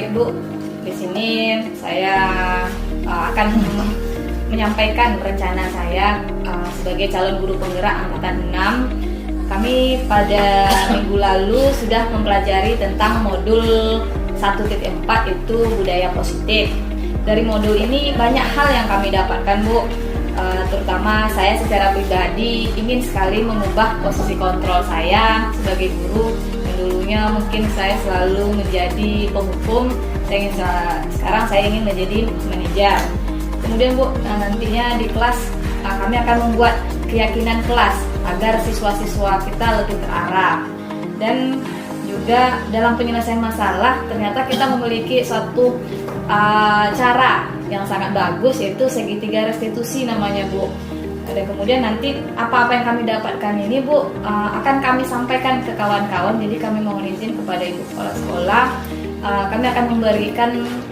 Baik Bu, di sini saya akan menyampaikan rencana saya sebagai calon guru penggerak angkatan 6. Kami pada minggu lalu sudah mempelajari tentang modul 1.4 itu budaya positif. Dari modul ini banyak hal yang kami dapatkan Bu, terutama saya secara pribadi ingin sekali mengubah posisi kontrol saya sebagai guru. Yang dulunya mungkin saya selalu menjadi penghukum, sekarang saya ingin menjadi manajer. Kemudian Bu, nantinya di kelas kami akan membuat keyakinan kelas agar siswa-siswa kita lebih terarah. Dan juga dalam penyelesaian masalah ternyata kita memiliki suatu cara yang sangat bagus, yaitu segitiga restitusi namanya Bu. Dan kemudian nanti apa-apa yang kami dapatkan ini Bu akan kami sampaikan ke kawan-kawan. Jadi kami mohon izin kepada ibu kepala sekolah, kami akan memberikan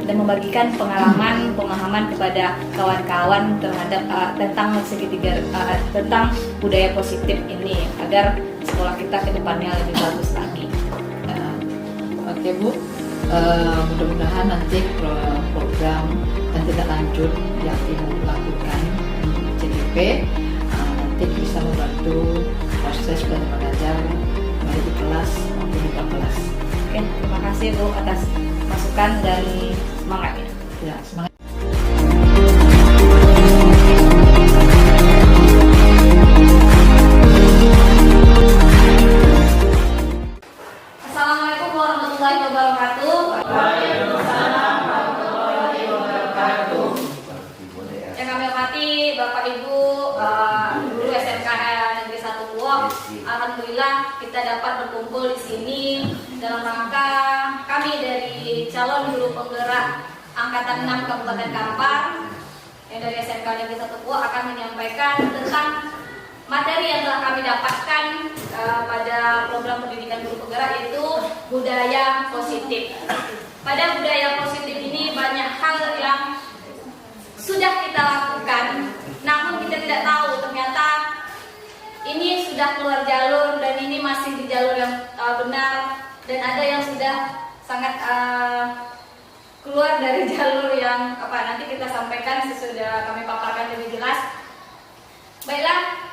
dan membagikan pemahaman kepada kawan-kawan terhadap tentang segitiga tentang budaya positif ini agar sekolah kita ke depannya lebih bagus lagi. Oke Bu, mudah-mudahan nanti program dan tindak lanjut yang dilakukan di CGP nanti bisa membantu proses belajar mengajar baik di kelas maupun di luar kelas. Oke, terima kasih Bu atas masukan dan semangatnya. Ya, semangat. Assalamualaikum warahmatullahi wabarakatuh. Waalaikumsalam warahmatullahi wabarakatuh. Yang kami hormati Bapak Ibu guru SMK Negeri 1 Uok, alhamdulillah kita dapat berkumpul di sini dalam rangka kami dari calon guru penggerak angkatan 6 Kabupaten Kampar yang dari SMK Negeri 1 Uok akan menyampaikan tentang materi yang telah kami dapatkan pada program pendidikan guru penggerak, yaitu budaya positif. Pada budaya positif ini banyak hal yang sudah kita lakukan, namun kita tidak tahu ternyata ini sudah keluar jalur dan ini masih di jalur yang benar, dan ada yang sudah sangat keluar dari jalur yang nanti kita sampaikan sesudah kami paparkan lebih jelas. Baiklah,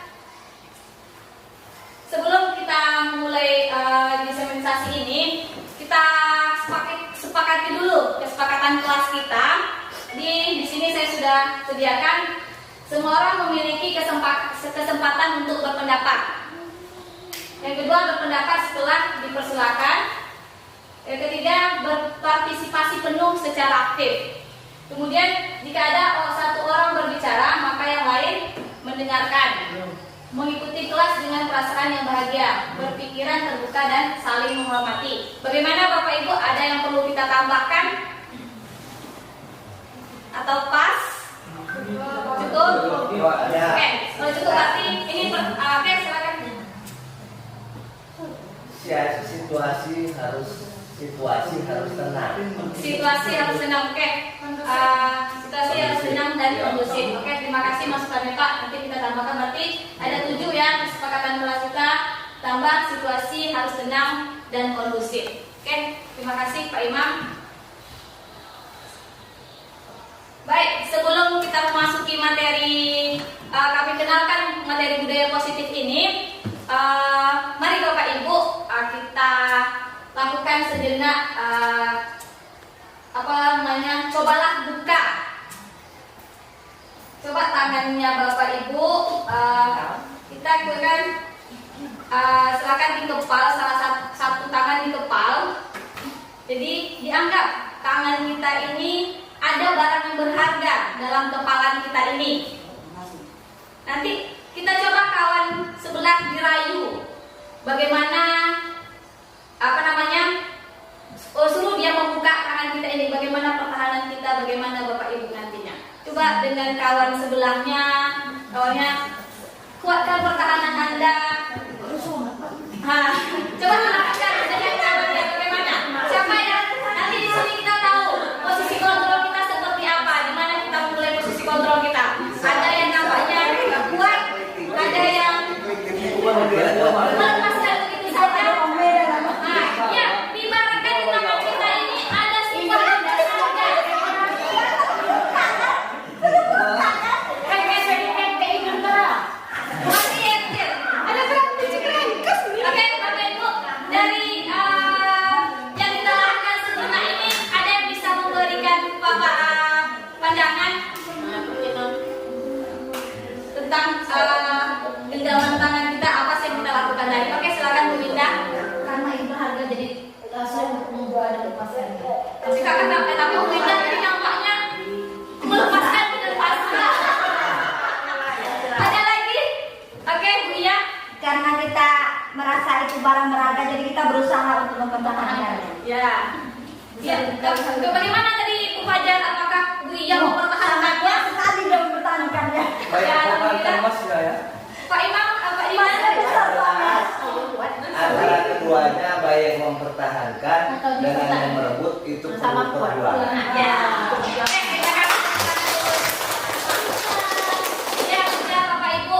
sebelum kita mulai diseminasi ini, kita sepakati dulu kesepakatan kelas kita. Di sini saya sudah sediakan semua orang memiliki kesempatan untuk berpendapat. Yang kedua, berpendapat setelah dipersilakan. Yang ketiga, berpartisipasi penuh secara aktif. Kemudian jika ada satu orang berbicara, maka yang lain mendengarkan. Mengikuti kelas dengan perasaan yang bahagia, berpikiran terbuka dan saling menghormati. Bagaimana Bapak Ibu, ada yang perlu kita tambahkan? Atau pas? Cukup? Oke, kalau cukup berarti ini oke, silakan. Situasi harus tenang. Situasi harus tenang, oke. Situasi harus tenang dan kondusif. Oke, terima kasih masukannya Pak. Nanti kita tambahkan, berarti ada 7 ya kesepakatan kelas kita. Tambah situasi harus tenang dan kondusif. Oke, terima kasih Pak Imam. Baik, sebelum kita memasuki materi, kami kenalkan materi budaya positif ini. Mari Bapak Ibu kita lakukan sejenak cobalah buka. Coba tangannya Bapak Ibu, kita akan silakan dikepal, salah satu tangan dikepal. Jadi dianggap tangan kita ini ada barang yang berharga dalam kepalan kita ini. Nanti kita coba kawan sebelah dirayu. Bagaimana suruh dia membuka tangan kita ini, bagaimana pertahanan kita, bagaimana Bapak Ibu nantinya. Coba dengan kawan sebelahnya, kawannya kuatkan pertahanan Anda. Coba lakukan dengan kawannya bagaimana. Siapa yang nanti di sini kita tahu posisi kontrol kita seperti apa, di mana kita mulai posisi kontrol kita. Ada yang nampaknya kuat, ada yang lepaskan begitu saja. Ya, diibaratkan di tangan kita ini ada sifat karena kita merasa itu barang berharga, jadi kita berusaha untuk mempertahankannya. Ya. Ya, bagaimana tadi Bu Fajar? Apakah Bu Iya mempertahankannya? Sekali dia mempertahankannya. Baik, pertahankan Mas ya. Pak Imam Antara keduanya baik mempertahankan dengan yang merebut itu perlu perjuangan. Ya. Ya, sudah Bapak Ibu,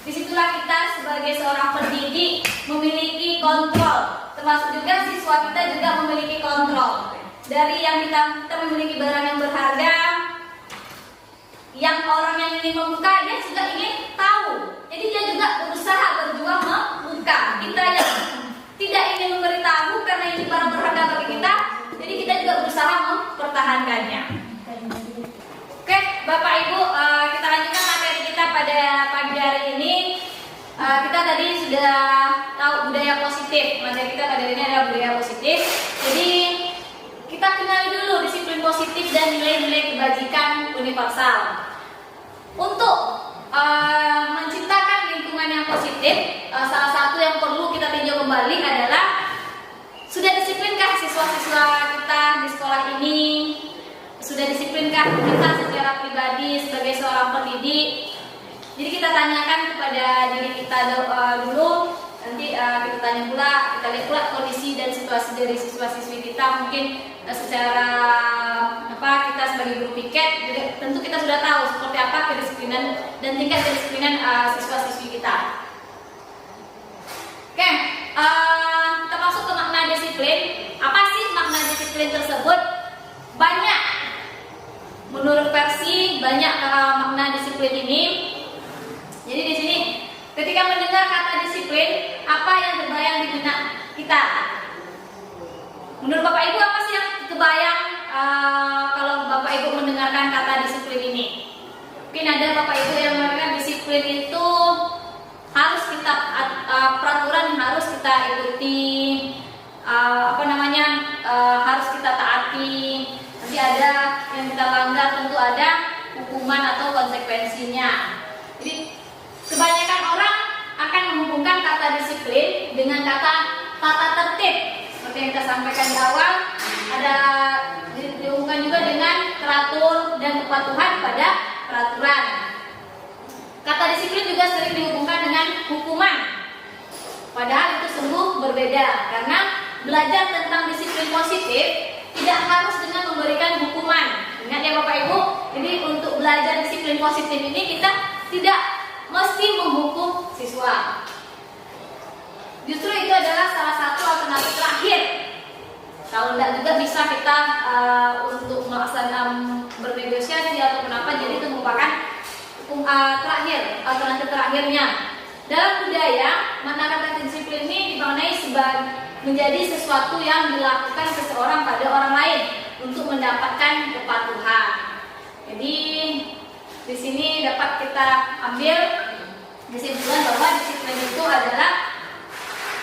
disitulah kita sebagai seorang pendidik memiliki kontrol, termasuk juga siswa kita juga memiliki kontrol. Dari yang kita memiliki barang yang berharga, yang orang yang ingin membuka dia juga ingin tahu. Jadi dia juga berusaha berjuang membuka. Kita yang tidak ingin memberitahu karena ini barang berharga bagi kita, jadi kita juga berusaha mempertahankannya. Oke, Bapak Ibu, kita lanjutkan materi kita pada pagi hari ini. Kita tadi sudah tahu budaya positif. Materi kita pada hari ini adalah budaya positif. Jadi kita kenali dulu disiplin positif dan nilai-nilai kebajikan universal. Untuk menciptakan lingkungan yang positif, salah satu yang perlu kita tinjau kembali adalah sudah disiplinkah siswa-siswa kita di sekolah ini? Sudah disiplinkah kita secara pribadi sebagai seorang pendidik? Jadi kita tanyakan kepada diri kita dulu. Nanti kita tanya pula, kita lihat pula kondisi dan situasi dari siswa-siswi kita, mungkin secara kita sebagai guru piket, jadi tentu kita sudah tahu seperti apa kedisiplinan dan tingkat kedisiplinan siswa-siswi kita. Oke, kita masuk ke makna disiplin. Apa sih makna disiplin tersebut? Banyak, menurut versi banyak makna disiplin ini. Jadi di sini ketika mendengar kata disiplin, apa yang terbayang di benak kita? Menurut Bapak Ibu apa sih yang terbayang kalau Bapak Ibu mendengarkan kata disiplin ini? Mungkin ada Bapak Ibu yang mengatakan disiplin itu harus kita peraturan harus kita ikuti, harus kita taati. Nanti ada yang kita langgar, tentu ada hukuman atau konsekuensinya. Jadi kebanyakan orang akan menghubungkan kata disiplin dengan kata tata tertib. Seperti yang kita sampaikan di awal, ada dihubungkan juga dengan teratur dan kepatuhan pada peraturan. Kata disiplin juga sering dihubungkan dengan hukuman. Padahal itu sungguh berbeda, karena belajar tentang disiplin positif tidak harus dengan memberikan hukuman. Ingat ya Bapak Ibu, jadi untuk belajar disiplin positif ini kita tidak mesti menghukum siswa. Justru itu adalah salah satu alternatif terakhir. Kalau tidak juga bisa kita untuk melaksanakan bernegosiasi ataupun apa, jadi itu merupakan alternatif terakhirnya. Dalam budaya, makna kata disiplin ini dimaknai menjadi sesuatu yang dilakukan seseorang pada orang lain untuk mendapatkan kepatuhan. Jadi di sini dapat kita ambil kesimpulan bahwa disiplin itu adalah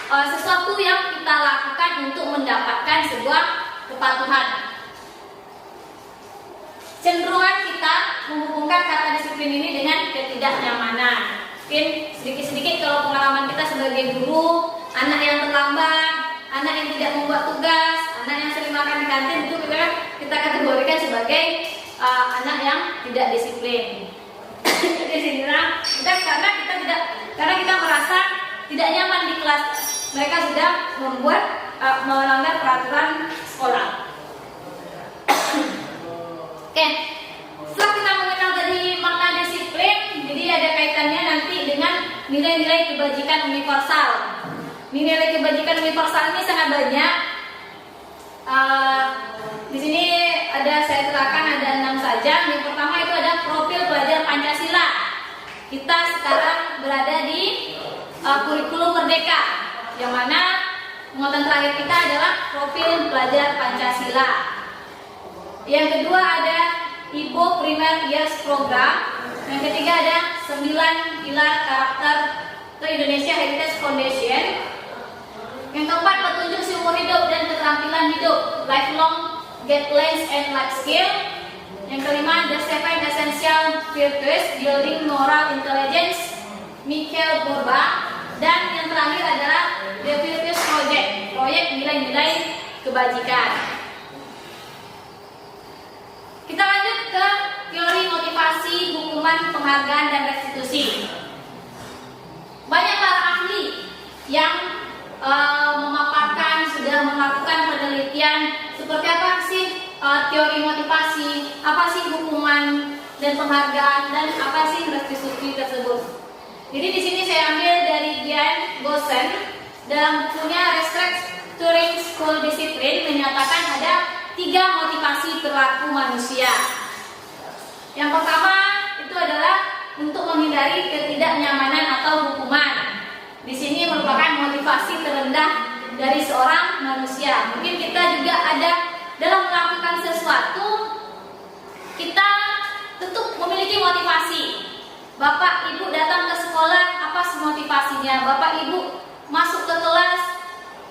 sesuatu yang kita lakukan untuk mendapatkan sebuah kepatuhan. Cenderungan kita menghubungkan kata disiplin ini dengan ketidaknyamanan. Mungkin sedikit-sedikit kalau pengalaman kita sebagai guru, anak yang terlambat, anak yang tidak membuat tugas, anak yang sering makan di kantin, itu kita kategorikan sebagai anak yang tidak disiplin. Di sini karena kita merasa tidak nyaman di kelas, mereka sudah membuat melanggar peraturan sekolah. Oke, setelah kita mengenal dari makna disiplin, jadi ada kaitannya nanti dengan nilai-nilai kebajikan universal. Nilai kebajikan universal ini sangat banyak. Di sini saya terangkan ada 6 saja. Yang pertama itu ada profil pelajar Pancasila. Kita sekarang berada di kurikulum Merdeka, yang mana muatan terakhir kita adalah profil pelajar Pancasila. Yang kedua ada IPO Primer Years Program. Yang ketiga ada 9 pilar karakter ke Indonesia Heritage Foundation. Yang keempat, petunjuk seumur hidup dan keterampilan hidup, lifelong guidelines and life skill. Yang kelima, the 7 essential virtues building moral intelligence, Mikhail Borba. kebajikan. Kita lanjut ke teori motivasi, hukuman, penghargaan, dan restitusi. Banyak para ahli yang memaparkan, sudah melakukan penelitian seperti apa sih teori motivasi, apa sih hukuman dan penghargaan, dan apa sih restitusi tersebut. Jadi di sini saya ambil dari Dian Gosen dalam bukunya Restructuring School Discipline menyatakan ada 3 motivasi perilaku manusia. Yang pertama itu adalah untuk menghindari ketidaknyamanan atau hukuman. Di sini merupakan motivasi terendah dari seorang manusia. Mungkin kita juga ada dalam melakukan sesuatu, kita tentu memiliki motivasi. Bapak Ibu datang ke sekolah, apa motivasinya? Bapak Ibu masuk ke kelas,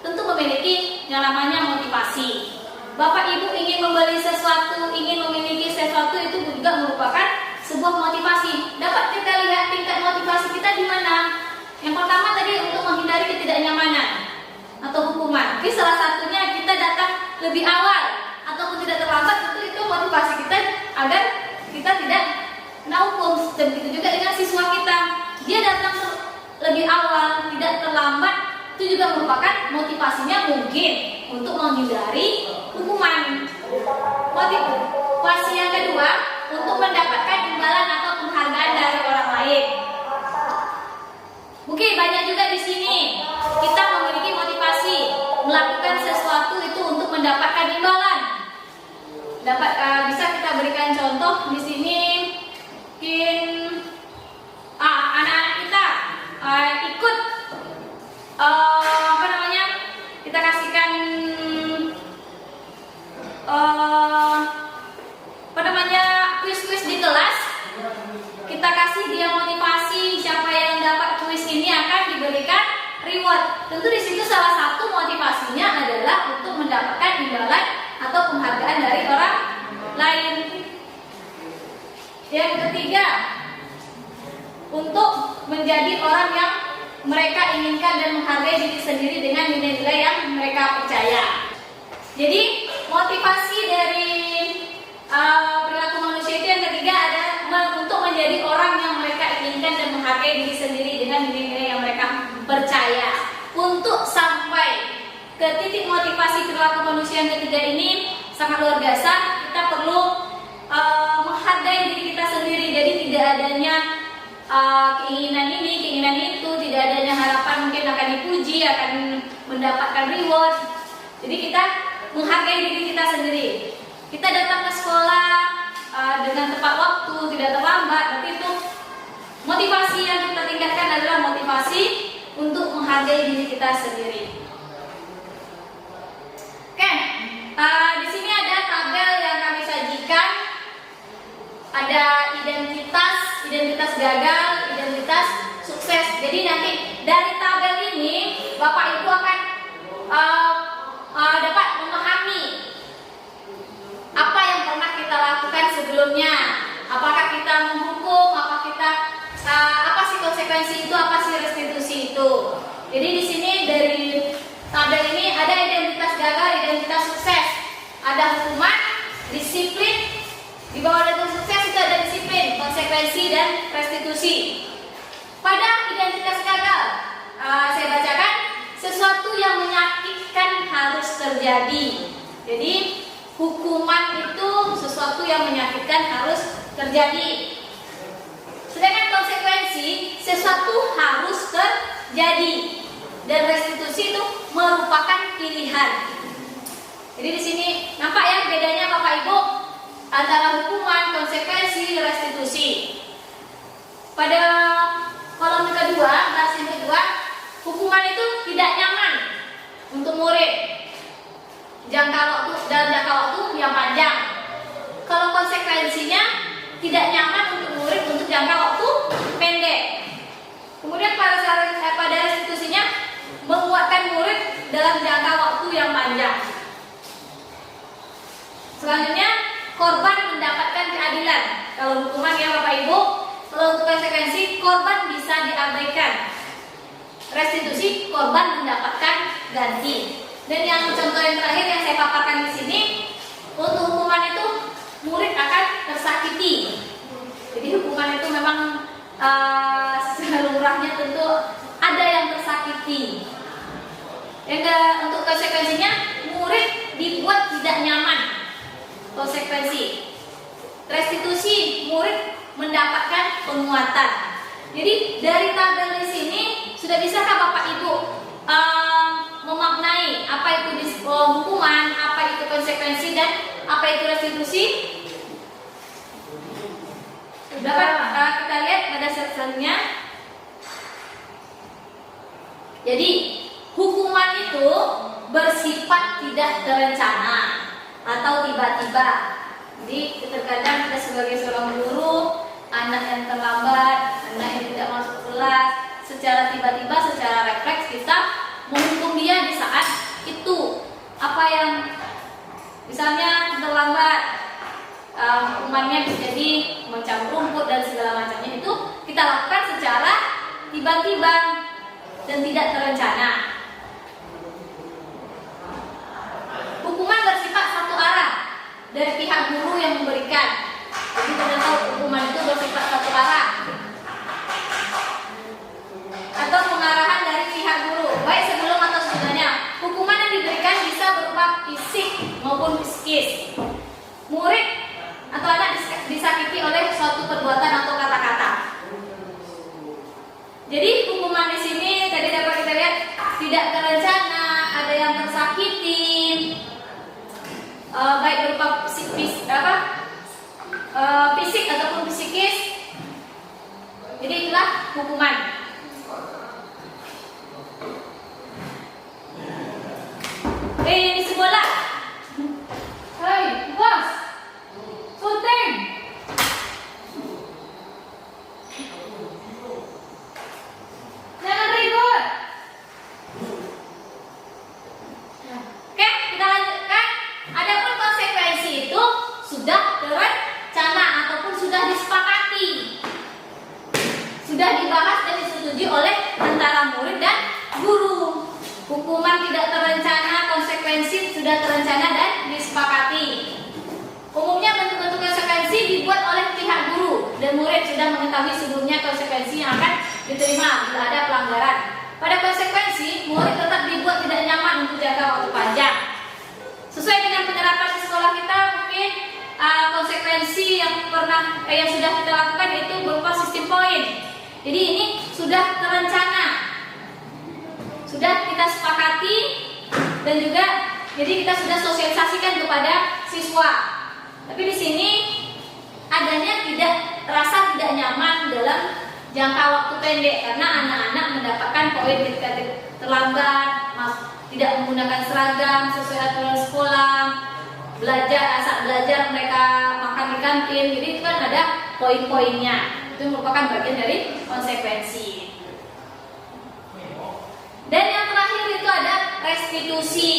tentu memiliki yang namanya motivasi. Bapak Ibu ingin membeli sesuatu, ingin memiliki sesuatu, itu juga merupakan sebuah motivasi. Dapat kita lihat tingkat motivasi kita di mana? Yang pertama tadi untuk menghindari ketidaknyamanan atau hukuman. Jadi salah satunya kita datang lebih awal ataupun tidak terlambat, tentu itu motivasi kita agar kita tidak kena hukum. Dan begitu juga dengan siswa kita, dia datang lebih awal, tidak terlambat, itu juga merupakan motivasinya mungkin untuk menghindari hukuman. Motivasi yang kedua untuk mendapatkan imbalan atau penghargaan dari orang lain. Mungkin banyak juga di sini kita memiliki motivasi melakukan sesuatu itu untuk mendapatkan imbalan. Bisa kita berikan contoh di sini, mungkin anak-anak kita ikut kita kasihkan kuis-kuis di kelas. Kita kasih dia motivasi, siapa yang dapat kuis ini akan diberikan reward. Tentu di situ salah satu motivasinya adalah untuk mendapatkan imbalan atau penghargaan dari orang lain. Yang ketiga, untuk menjadi orang yang mereka inginkan dan menghargai diri sendiri dengan nilai-nilai yang mereka percaya. Jadi motivasi dari perilaku manusia itu yang ketiga ada untuk menjadi orang yang mereka inginkan dan menghargai diri sendiri dengan nilai-nilai yang mereka percaya. Untuk sampai ke titik motivasi perilaku manusia yang ketiga ini sangat luar biasa. Kita perlu menghargai diri kita sendiri. Jadi tidak adanya keinginan ini, keinginan itu, tidak adanya harapan mungkin akan dipuji, akan mendapatkan reward. Jadi kita menghargai diri kita sendiri. Kita datang ke sekolah dengan tepat waktu, tidak terlambat. Berarti itu motivasi yang kita tingkatkan adalah motivasi untuk menghargai diri kita sendiri. Oke, di sini ada tabel yang kami sajikan. Ada identitas gagal, identitas sukses. Jadi nanti dari tabel ini Bapak Ibu akan dapat memahami apa yang pernah kita lakukan sebelumnya. Apakah kita menghukum, apa sih konsekuensi itu, apa sih restitusi itu. Jadi di sini dari tabel ini ada identitas gagal, identitas sukses, ada hukuman, disiplin. Di bawah identitas sukses itu ada disiplin, konsekuensi, dan restitusi. Pada identitas gagal, saya bacakan, sesuatu yang menyakitkan harus terjadi. Jadi hukuman itu sesuatu yang menyakitkan harus terjadi. Sedangkan konsekuensi sesuatu harus terjadi, dan restitusi itu merupakan pilihan. Jadi di sini nampak ya bedanya Bapak Ibu antara hukuman, konsekuensi, restitusi. Pada kolom kedua, baris yang kedua, hukuman itu tidak nyaman untuk murid. Dalam jangka waktu yang panjang. Kalau konsekuensinya tidak nyaman untuk murid untuk jangka waktu pendek. Kemudian pada restitusinya menguatkan murid dalam jangka waktu yang panjang. Selanjutnya korban mendapatkan keadilan. Kalau hukuman ya Bapak Ibu, kalau untuk konsekuensi korban bisa diabaikan. Restitusi korban mendapatkan ganti. Dan yang contoh yang terakhir yang saya paparkan di sini, untuk hukuman itu murid akan tersakiti. Jadi hukuman itu memang secara lumrahnya tentu ada yang tersakiti. Dan untuk konsekuensinya murid dibuat tidak nyaman. Konsekuensi restitusi, murid mendapatkan penguatan. Jadi dari tabel di sini sudah bisakah Bapak Ibu memaknai apa itu hukuman, apa itu konsekuensi, dan apa itu restitusi? Dapat kita lihat pada selanjutnya. Jadi hukuman itu bersifat tidak terencana atau tiba-tiba. Jadi terkadang kita sebagai seorang guru, anak yang terlambat, anak yang tidak masuk kelas, secara tiba-tiba, secara refleks kita menghukum dia di saat itu. Apa yang misalnya terlambat, hukumannya bisa jadi mencabut rumput dan segala macamnya, itu kita lakukan secara tiba-tiba dan tidak terencana. Hukuman bersifat satu arah dari pihak guru yang memberikan. Jadi ternyata hukuman itu bersifat satu arah atau pengarahan dari pihak guru, baik sebelum atau sesudahnya. Hukuman yang diberikan bisa berupa fisik maupun psikis. Murid atau anak disakiti oleh suatu perbuatan atau kata-kata. Jadi hukuman di sini tadi dapat kita lihat tidak terencana, ada yang tersakiti, baik berupa fisik ataupun psikis. Jadi itulah hukuman. Di sekolah, hei bos, sunting. Jangan ribut. Oke, kita lanjutkan. Adapun konsekuensi itu sudah terencana ataupun sudah disepakati, sudah dibahas dan disetujui oleh antara murid dan guru. Hukuman tidak terencana, konsekuensi sudah terencana dan disepakati. Umumnya bentuk-bentuk konsekuensi dibuat oleh pihak guru dan murid sudah mengetahui sebelumnya konsekuensi yang akan diterima bila ada pelanggaran. Pada konsekuensi, murid tetap dibuat tidak nyaman untuk jangka waktu panjang. Sesuai dengan penerapan di sekolah kita, mungkin konsekuensi yang sudah kita lakukan itu berupa sistem poin. Jadi ini sudah terencana, sudah kita sepakati, dan juga jadi kita sudah sosialisasikan kepada siswa. Tapi di sini adanya terasa tidak nyaman dalam jangka waktu pendek karena anak-anak mendapatkan poin ketika terlambat, tidak menggunakan seragam sesuai aturan sekolah, saat belajar mereka makan di kantin. Jadi itu kan ada poin-poinnya. Itu merupakan bagian dari konsekuensi. Dan yang terakhir itu ada restitusi.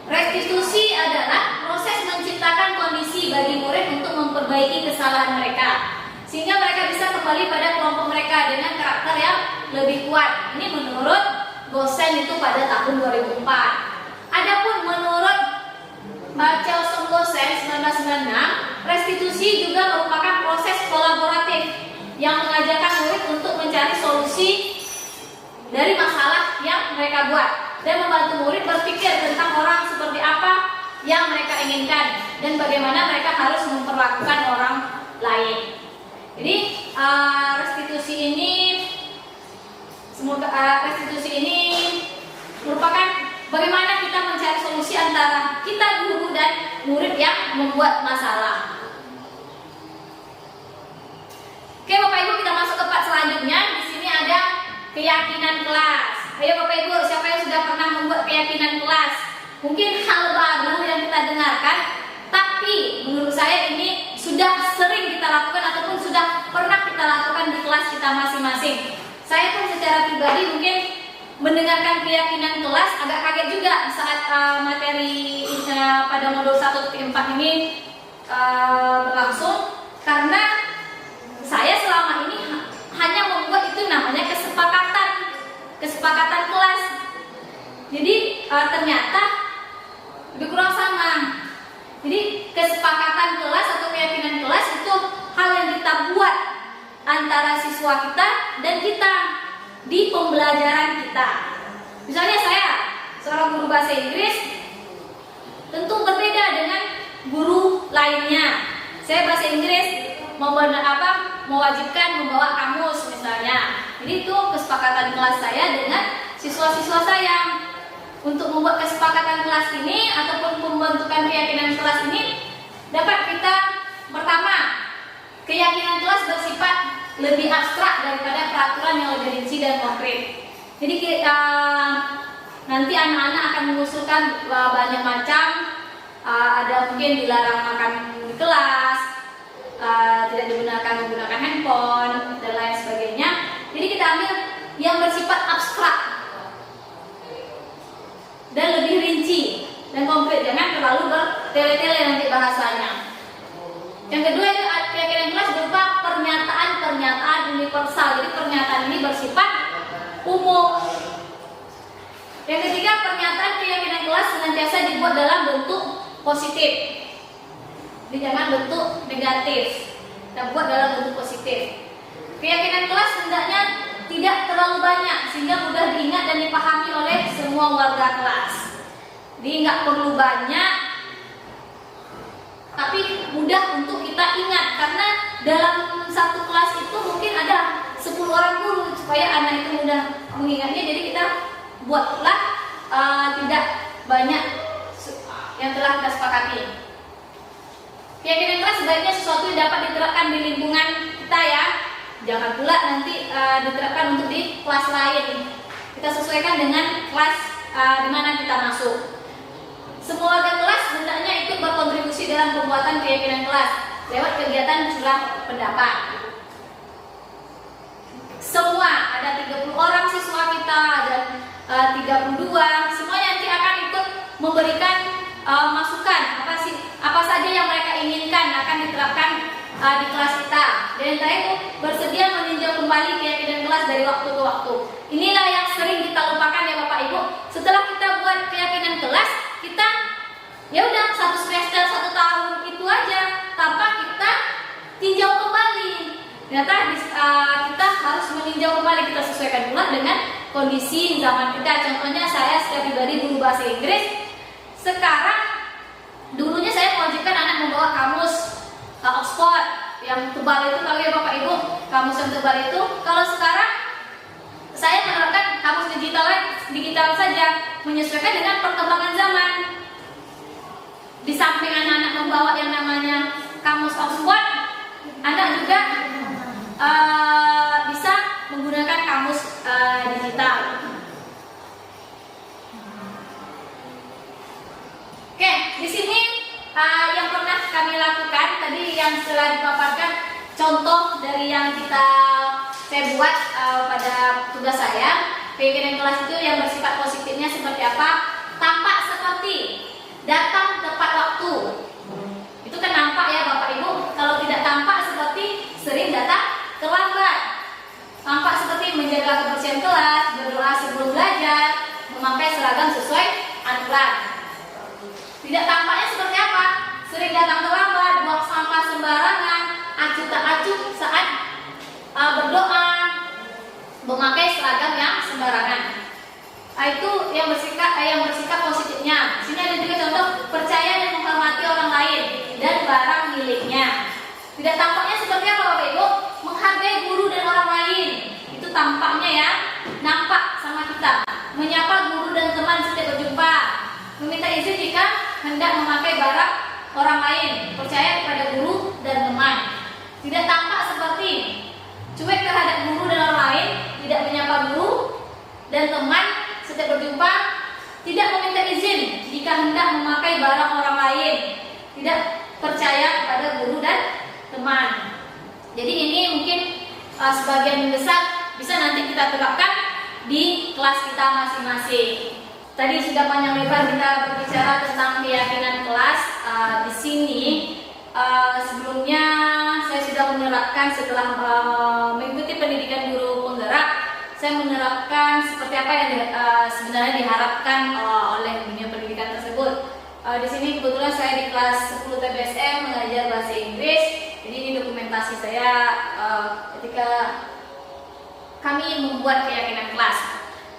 Restitusi adalah proses menciptakan kondisi bagi murid untuk memperbaiki kesalahan mereka, sehingga mereka bisa kembali pada kelompok mereka dengan karakter yang lebih kuat. Ini menurut Gosen itu pada tahun 2004. Adapun menurut Charles Gosen 1996, restitusi juga merupakan proses kolaboratif yang mengajarkan murid untuk mencari solusi dari masalah yang mereka buat dan membantu murid berpikir tentang orang seperti apa yang mereka inginkan dan bagaimana mereka harus memperlakukan orang lain. Jadi restitusi ini merupakan bagaimana kita mencari solusi antara kita guru dan murid yang membuat masalah. Oke Bapak Ibu, kita masuk ke part selanjutnya. Di sini ada keyakinan kelas. Ayo Bapak Ibu, siapa yang sudah pernah membuat keyakinan kelas? Mungkin hal baru yang kita dengarkan, tapi menurut saya ini sudah sering kita lakukan ataupun sudah pernah kita lakukan di kelas kita masing-masing. Saya pun secara pribadi mungkin mendengarkan keyakinan kelas agak kaget juga saat materi pada modul 1.4 ini berlangsung, karena saya selama ini hanya membuat itu namanya kesepakatan kelas. Jadi ternyata lebih kurang sama. Jadi kesepakatan kelas atau keyakinan kelas itu hal yang kita buat antara siswa kita dan kita di pembelajaran kita. Misalnya saya seorang guru bahasa Inggris, tentu berbeda dengan guru lainnya. Saya bahasa Inggris mewajibkan membawa kamus misalnya. Jadi itu kesepakatan kelas saya dengan siswa-siswa saya. Untuk membuat kesepakatan kelas ini ataupun pembentukan keyakinan kelas ini dapat kita, pertama, keyakinan kelas bersifat lebih abstrak daripada peraturan yang lebih rinci dan konkret. Jadi nanti anak-anak akan mengusulkan banyak macam, ada mungkin dilarang makan di kelas, tidak menggunakan handphone dan lain sebagainya. Jadi kita ambil yang bersifat abstrak dan lebih rinci dan konkret, jangan terlalu bertele-tele nanti bahasanya. Yang kedua itu keyakinan kelas berupa pernyataan universal. Jadi pernyataan ini bersifat umum. Yang ketiga, pernyataan keyakinan kelas senantiasa dibuat dalam bentuk positif. Jadi jangan bentuk negatif, kita buat dalam bentuk positif. Keyakinan kelas hendaknya tidak terlalu banyak sehingga mudah diingat dan dipahami oleh semua warga kelas. Jadi nggak perlu banyak, tapi mudah untuk kita ingat, karena dalam satu kelas itu mungkin ada 10 orang guru, supaya anak itu mudah mengingatnya. Jadi kita buatlah tidak banyak yang telah kita sepakati. Keyakinan kelas sebaiknya sesuatu yang dapat diterapkan di lingkungan kita ya. Jangan pula nanti diterapkan untuk di kelas lain. Kita sesuaikan dengan kelas di mana kita masuk. Semua warga kelas hendaknya ikut berkontribusi dalam pembuatan keyakinan kelas lewat kegiatan curah pendapat. Semua, ada 30 orang siswa kita, ada 32, semuanya nanti akan ikut memberikan masukan apa saja yang mereka inginkan akan diterapkan di kelas kita. Dan yang terakhir itu bersedia meninjau kembali keyakinan kelas dari waktu ke waktu. Inilah yang sering kita lupakan ya Bapak Ibu. Setelah kita buat keyakinan kelas, kita ya udah 1 semester 1 tahun itu aja tanpa kita tinjau kembali. Ternyata kita harus meninjau kembali, kita sesuaikan pula dengan kondisi zaman kita. Contohnya saya secara pribadi guru bahasa Inggris. Sekarang dulunya saya mewajibkan anak membawa kamus Oxford yang tebal itu, tahu ya Bapak Ibu, kamus yang tebal itu. Kalau sekarang saya menerapkan kamus digital saja, menyesuaikan dengan perkembangan zaman. Di samping anak-anak membawa yang namanya kamus Oxford, anak juga bisa menggunakan kamus digital. Oke, di sini yang pernah kami lakukan tadi yang setelah dipaparkan contoh dari yang saya buat pada tugas saya. Keyakinan kelas itu yang bersifat positifnya seperti apa? Tampak seperti datang tepat waktu. Itu kan nampak ya Bapak Ibu. Kalau tidak tampak seperti sering datang terlambat. Tampak seperti menjaga kebersihan kelas, berdoa sebelum belajar, memakai seragam sesuai aturan. Tidak tampaknya seperti apa? Sering datang terlambat, buang sampah sembarangan, acuh tak acuh saat berdoa, memakai seragam yang sembarangan. Itu yang bersikap positifnya. Sini ada juga contoh percaya dan menghormati orang lain dan barang miliknya. Tidak tampaknya seperti apa Bapak Ibu? Menghargai guru dan orang lain. Itu tampaknya ya, nampak sama kita. Menyapa guru dan teman setiap berjumpa. Meminta izin jika hendak memakai barang orang lain. Percaya kepada guru dan teman. Tidak tampak seperti cuek terhadap guru dan orang lain. Tidak menyapa guru dan teman setiap berjumpa. Tidak meminta izin jika hendak memakai barang orang lain. Tidak percaya kepada guru dan teman. Jadi ini mungkin sebagian besar bisa nanti kita terapkan di kelas kita masing-masing. Tadi sudah panjang lebar kita berbicara tentang keyakinan kelas. Di sini sebelumnya saya sudah menerapkan setelah mengikuti pendidikan guru penggerak. saya menerapkan seperti apa yang sebenarnya diharapkan oleh dunia pendidikan tersebut. Di sini kebetulan saya di kelas 10 TBSM mengajar bahasa Inggris. Jadi ini dokumentasi saya ketika kami membuat keyakinan kelas.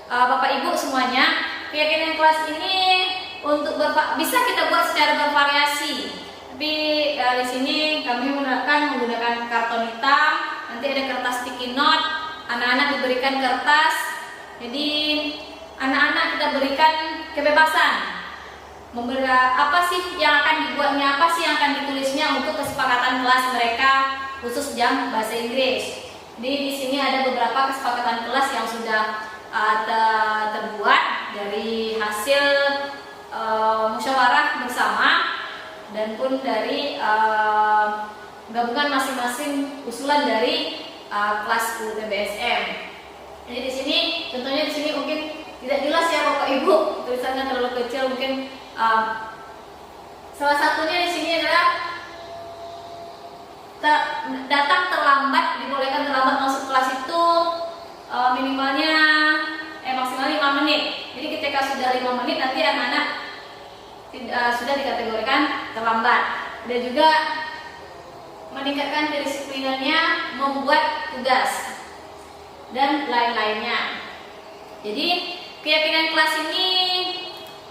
Bapak Ibu semuanya, keyakinan kelas ini untuk bisa kita buat secara bervariasi. Tapi di sini kami menggunakan karton hitam, nanti ada kertas sticky note, anak-anak diberikan kertas. Jadi anak-anak kita berikan kebebasan. Apa sih yang akan dibuatnya, apa sih yang akan ditulisnya untuk kesepakatan kelas mereka khusus jam bahasa Inggris. Jadi di sini ada beberapa kesepakatan kelas yang sudah terbuat dari hasil musyawarah bersama dan pun dari gabungan masing-masing usulan dari kelas 10 TBSM. Jadi di sini contohnya di sini mungkin tidak jelas ya Bapak Ibu, tulisannya terlalu kecil mungkin. Salah satunya di sini adalah datang terlambat, dibolehkan terlambat masuk kelas itu minimalnya maksimal 5 menit. Jadi ketika sudah 5 menit nanti anak-anak sudah dikategorikan terlambat. Dan juga meningkatkan kedisiplinannya membuat tugas dan lain-lainnya. Jadi keyakinan kelas ini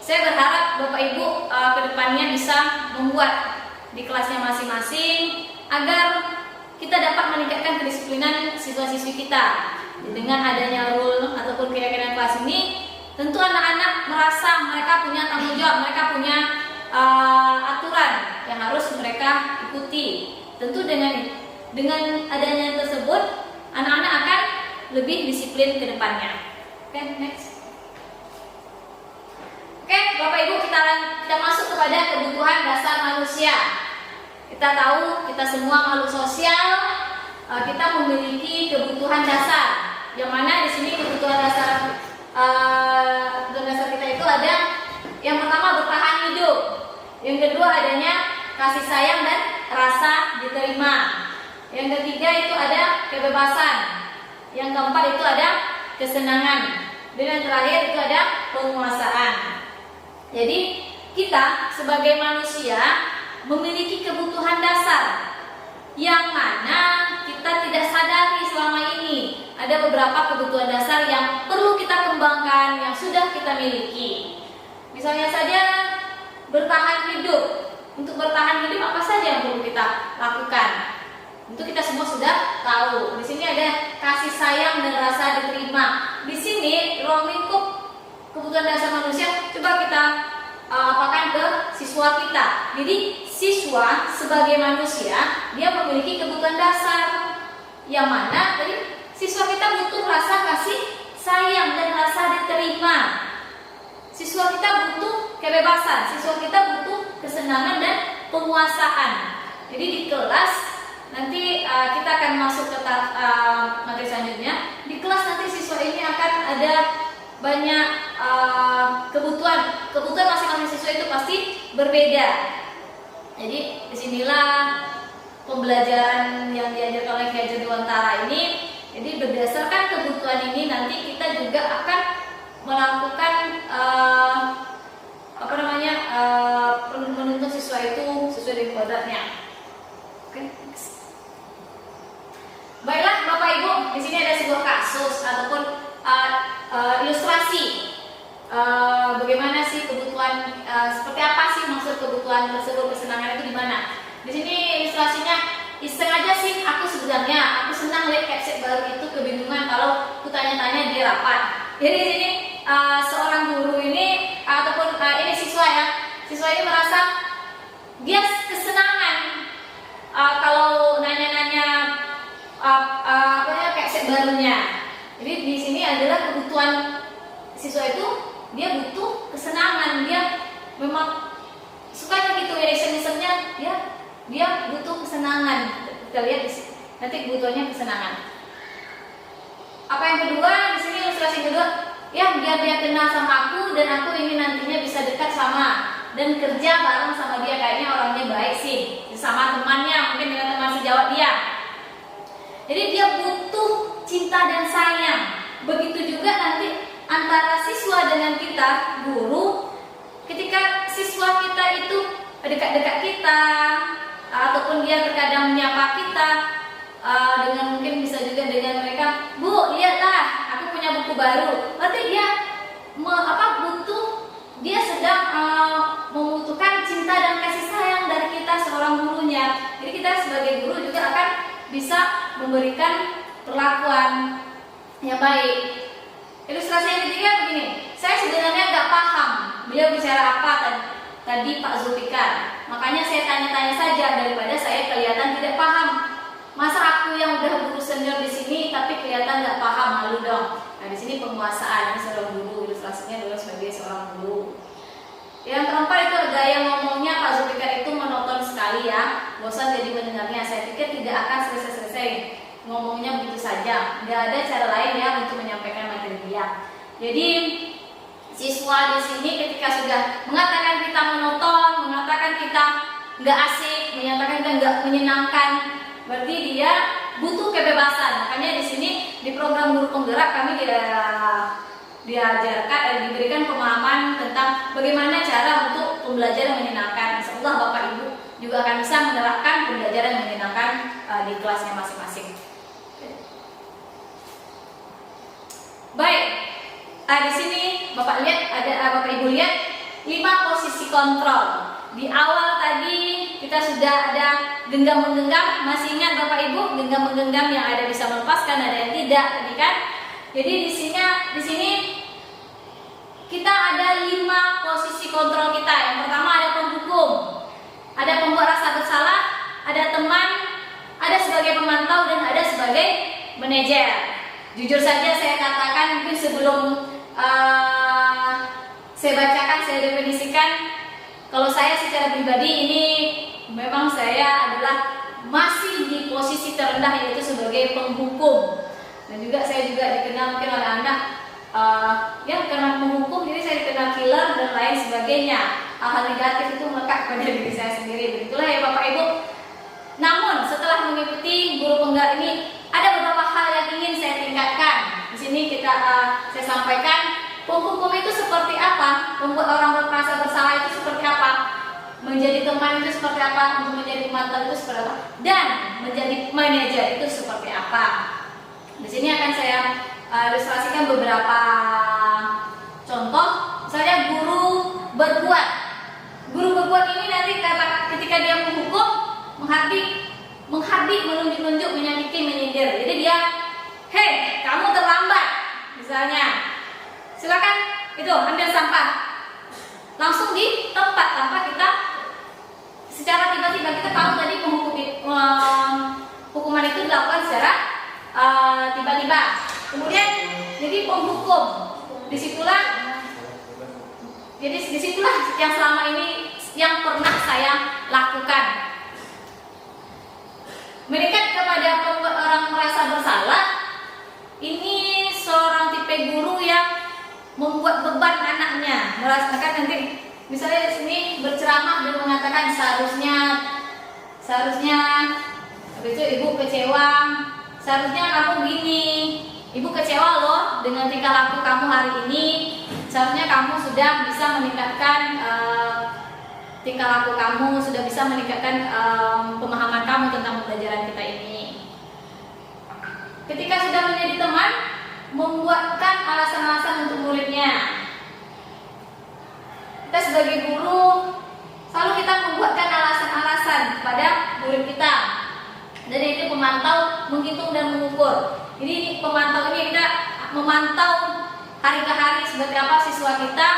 saya berharap Bapak Ibu kedepannya bisa membuat di kelasnya masing-masing agar kita dapat meningkatkan kedisiplinan siswa-siswi kita. Dengan adanya rule ataupun keyakinan kelas ini, tentu anak-anak merasa mereka punya tanggung jawab, mereka punya aturan yang harus mereka ikuti. Tentu dengan adanya tersebut, anak-anak akan lebih disiplin ke depannya. Oke, next. Oke, Bapak Ibu, kita masuk kepada kebutuhan dasar manusia. Kita tahu kita semua makhluk sosial, kita memiliki kebutuhan dasar. Yang mana di sini kebutuhan dasar kita itu ada yang pertama bertahan hidup, yang kedua adanya kasih sayang dan rasa diterima, yang ketiga itu ada kebebasan, yang keempat itu ada kesenangan, dan yang terakhir itu ada penguasaan. Jadi kita sebagai manusia memiliki kebutuhan dasar yang mana kita tidak sadari selama ini. Ada beberapa kebutuhan dasar yang perlu kita kembangkan, yang sudah kita miliki. Misalnya saja bertahan hidup. Untuk bertahan hidup apa saja yang perlu kita lakukan? Untuk kita semua sudah tahu. Di sini ada kasih sayang dan rasa diterima. Di sini ruang lingkup kebutuhan dasar manusia coba kita apakan ke siswa kita. Jadi siswa sebagai manusia dia memiliki kebutuhan dasar yang mana tadi siswa kita butuh rasa kasih sayang dan rasa diterima. Siswa kita butuh kebebasan, siswa kita butuh kesenangan dan penguasaan. Jadi di kelas nanti kita akan masuk ke materi selanjutnya. Di kelas nanti siswa ini akan ada banyak kebutuhan masing-masing siswa itu pasti berbeda. Jadi disinilah pembelajaran yang diajarkan oleh Ki Hajar Dewantara ini. Jadi berdasarkan kebutuhan ini nanti kita juga akan melakukan menuntun siswa itu sesuai dengan kodratnya. Oke. Baiklah Bapak Ibu, di sini ada sebuah kasus ataupun ilustrasi bagaimana sih kebutuhan, seperti apa sih maksud kebutuhan tersebut, kesenangan itu di mana. Di sini ilustrasinya iseng aja sih, aku senang lihat capsek baru itu, kebingungan kalau aku tanya-tanya dia rapat. Jadi di sini seorang guru ini ataupun ini siswa ini merasa dia kesenangan kalau nanya-nanya capsek barunya. Jadi di sini adalah kebutuhan siswa itu, dia butuh kesenangan, dia memang sukanya gitu, reaction-nya dia butuh kesenangan. Kita lihat di sini. Nanti kebutuhannya kesenangan. Apa yang kedua? Di sini ilustrasi kedua, ya biar dia kenal sama aku dan aku ingin nantinya bisa dekat sama dan kerja bareng sama dia, kayaknya orangnya baik sih, sama temannya, mungkin dengan teman sejawat dia. Jadi dia butuh cinta dan sayang. begitu juga nanti antara siswa dengan kita, guru. Ketika siswa kita itu dekat-dekat kita, ataupun dia terkadang menyapa kita, dengan mungkin bisa juga dengan mereka, Bu, lihatlah, aku punya buku baru. Berarti dia butuh, dia sedang membutuhkan cinta dan kasih sayang dari kita seorang gurunya. Jadi kita sebagai guru juga akan bisa memberikan perlakuan yang baik. Ilustrasi yang ketiga begini, saya sebenarnya nggak paham beliau bicara apa tadi Pak Zulfikar. Makanya saya tanya-tanya saja daripada saya kelihatan tidak paham. Masa aku yang udah guru senior di sini tapi kelihatan nggak paham, malu dong. Nah di sini penguasaan, ini seorang guru, ilustrasinya adalah sebagai seorang guru. Yang keempat itu gaya ngomongnya Pak Zulfikar itu monoton sekali ya, bosan jadi mendengarnya. Saya pikir tidak akan selesai-selesai, ngomongnya begitu saja, nggak ada cara lain ya untuk menyampaikan materi dia. Jadi siswa di sini ketika sudah mengatakan kita monoton, mengatakan kita nggak asik, menyatakan kita nggak menyenangkan, berarti dia butuh kebebasan. Makanya di sini di program guru penggerak kami diajarkan, diberikan pemahaman tentang bagaimana cara untuk pembelajaran yang menyenangkan. Insyaallah Bapak Ibu juga akan bisa menerapkan pembelajaran yang menyenangkan di kelasnya masing-masing. Baik, di sini Bapak Ibu lihat 5 posisi kontrol. Di awal tadi kita sudah ada genggam-menggenggam, masih ingat Bapak Ibu genggam-menggenggam yang ada bisa melepaskan, ada yang tidak tadi kan? Jadi di sini kita ada 5 posisi kontrol kita. Yang pertama ada penghukum, ada pembuat rasa bersalah, ada teman, ada sebagai pemantau, dan ada sebagai manajer. Jujur saja saya katakan mungkin sebelum saya bacakan, saya definisikan, kalau saya secara pribadi ini memang saya adalah masih di posisi terendah, yaitu sebagai penghukum. Dan juga saya juga dikenal mungkin oleh Anda yang karena menghukum, jadi saya dikenal killer dan lain sebagainya. Hal negatif itu melekat pada diri saya sendiri. Begitulah ya Bapak Ibu. Namun setelah mengikuti guru penggerak ini, ada beberapa hal yang ingin saya tingkatkan. Di sini saya sampaikan penghukum itu seperti apa, membuat orang merasa bersalah itu seperti apa, menjadi teman itu seperti apa, untuk menjadi pemantau itu seperti apa, dan menjadi manajer itu seperti apa. Di sini akan saya ilustrasikan beberapa contoh. Misalnya guru berbuat. Guru berbuat ini nanti ketika dia menghukum, menghardik, menunjuk-nunjuk, menyakiti, menyindir. Jadi dia, hei, kamu terlambat, misalnya. Silakan itu ambil sampah. Langsung di tempat tanpa kita secara tiba-tiba kita tahu tadi hukuman itu dilakukan secara tiba-tiba. Kemudian jadi penghukum. Disitulah yang selama ini yang pernah saya lakukan. Mendekat kepada orang merasa bersalah. Ini seorang tipe guru yang membuat beban anaknya, merasakan nanti misalnya di sini berceramah dan mengatakan seharusnya habis itu ibu kecewa, seharusnya kamu gini, ibu kecewa loh dengan tingkah laku kamu hari ini, seharusnya kamu sudah bisa meningkatkan tingkah laku kamu, sudah bisa meningkatkan pemahaman kamu tentang pembelajaran kita ini. Ketika sudah menjadi teman, membuatkan alasan-alasan untuk muridnya. Kita sebagai guru selalu kita membuatkan alasan-alasan kepada murid kita. Dan itu pemantau, menghitung dan mengukur. Jadi pemantau ini kita memantau hari ke hari seperti apa siswa kita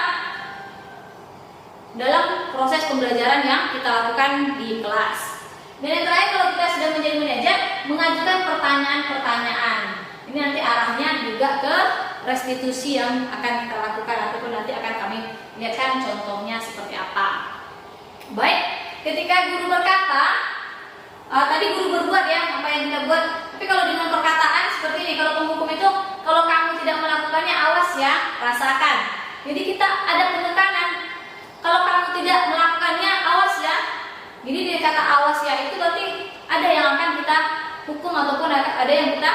dalam proses pembelajaran yang kita lakukan di kelas. Dan yang terakhir, kalau kita sudah menjadi manajer, mengajukan pertanyaan-pertanyaan. Ini nanti arahnya juga ke restitusi yang akan kita lakukan, ataupun nanti akan kami lihatkan contohnya seperti apa. Baik, ketika guru berkata, tadi guru berbuat ya, apa yang kita buat. Tapi kalau dengan perkataan seperti ini, kalau penghukum itu, kalau kamu tidak melakukannya, awas ya, rasakan. Jadi kita ada penekanan. Kalau kamu tidak melakukannya, awas ya. Jadi dia kata awas ya, itu berarti ada yang akan kita hukum ataupun ada yang kita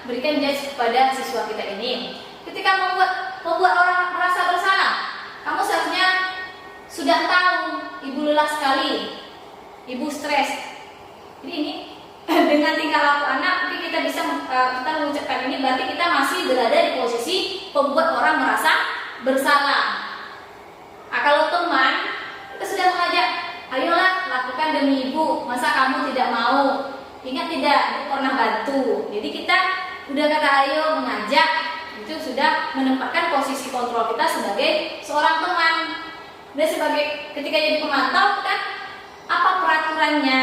berikan judge kepada siswa kita ini. Ketika membuat orang merasa bersalah, kamu seharusnya sudah tahu ibu lelah sekali, ibu stres. Jadi ini dengan tingkah laku anak, mungkin kita bisa kita mengucapkan ini berarti kita masih berada di posisi membuat orang merasa bersalah. Nah, kalau teman kita sudah mengajak, ayolah lakukan demi ibu, masa kamu tidak mau? Ingat tidak, ibu pernah bantu. Jadi kita udah kata ayo mengajak, itu sudah menempatkan posisi kontrol kita sebagai seorang teman. Dan sebagai ketika jadi pemantau, kita apa peraturannya?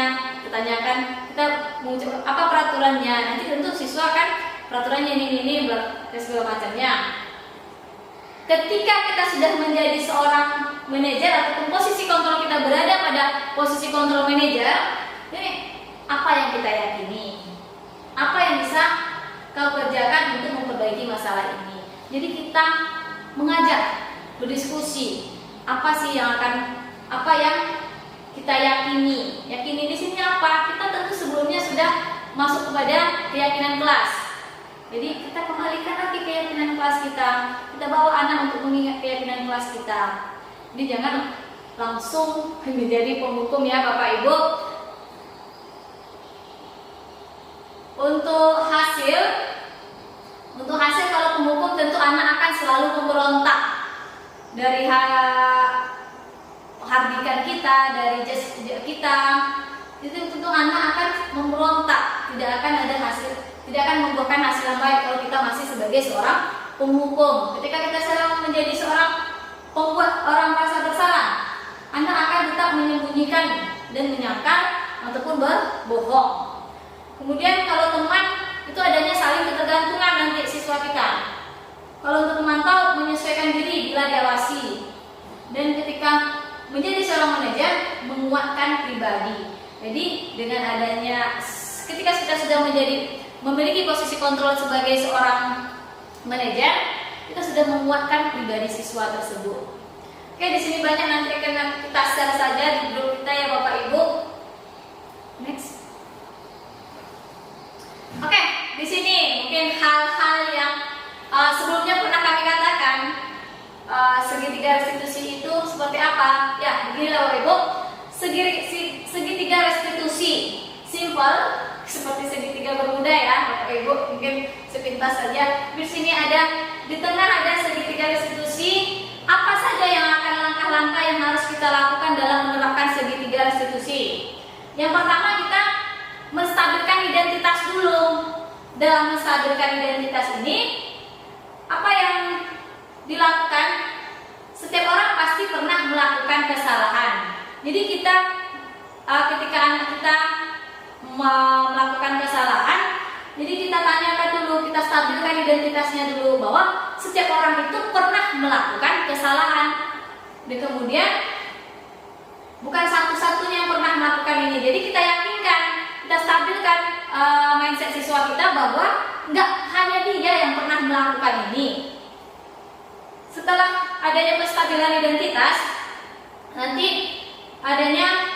Tanyakan, kita mengucapkan apa peraturannya. Nanti tentu siswa kan peraturannya ini dan segala macamnya. Ketika kita sudah menjadi seorang manajer ataupun posisi kontrol kita berada pada posisi kontrol manajer, ini apa yang kita yakini, apa yang bisa kau kerjakan untuk memperbaiki masalah ini. Jadi kita mengajak, berdiskusi, apa sih yang apa yang kita yakini. Yakini di sini apa? Kita tentu sebelumnya sudah masuk kepada keyakinan kelas. Jadi kita kembalikan lagi keyakinan kelas kita. Kita bawa anak untuk mengingat keyakinan kelas kita. Jadi jangan langsung menjadi penghukum ya Bapak Ibu. Untuk hasil kalau penghukum tentu anak akan selalu memberontak dari hardikan kita, dari jas kita. Itu tentu anak akan memberontak, tidak akan ada hasil, tidak akan membuahkan hasil yang baik kalau kita masih sebagai seorang penghukum. Ketika kita sedang menjadi seorang pembuat orang merasa bersalah, anak akan tetap menyembunyikan dan menyangkal ataupun berbohong. Kemudian kalau teman itu adanya saling ketergantungan nanti siswa kita. Kalau untuk memantau menyesuaikan diri bila diawasi. Dan ketika menjadi seorang manajer menguatkan pribadi. Jadi dengan adanya ketika kita sudah memiliki posisi kontrol sebagai seorang manajer, kita sudah menguatkan pribadi siswa tersebut. Oke, di sini banyak nanti akan kita share saja di grup kita ya Bapak Ibu. Next. Oke, di sini mungkin hal-hal yang sebelumnya pernah kami katakan. Segitiga restitusi itu seperti apa? Ya, beginilah Bapak Ibu. Segitiga restitusi simple seperti segitiga bermuda ya Bapak Ibu, mungkin sepintas saja. Di sini di tengah ada segitiga restitusi. Apa saja yang akan langkah-langkah yang harus kita lakukan dalam menerapkan segitiga restitusi? Yang pertama, kita menstabilkan identitas dulu. Dalam menstabilkan identitas ini, apa yang dilakukan? Setiap orang pasti pernah melakukan kesalahan. Jadi kita ketika anak kita melakukan kesalahan, jadi kita tanyakan dulu, kita stabilkan identitasnya dulu bahwa setiap orang itu pernah melakukan kesalahan. Dan kemudian bukan satu-satunya yang pernah melakukan ini. Jadi kita yakinkan, kita stabilkan mindset siswa kita bahwa nggak hanya dia yang pernah melakukan ini. Setelah adanya penstabilan identitas, nanti adanya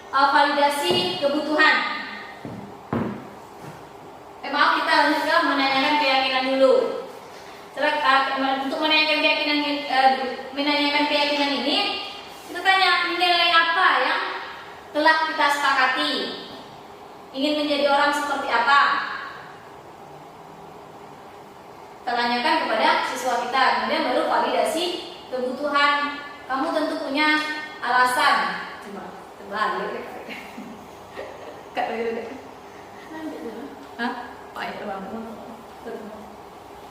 validasi kebutuhan. Maaf, kita lanjut ke menanyakan keyakinan dulu. Untuk menanyakan keyakinan ini, kita tanya nilai apa yang telah kita sepakati. Ingin menjadi orang seperti apa? Kita tanyakan kepada siswa kita, kemudian baru validasi kebutuhan. Kamu tentu punya alasan. Terbalik.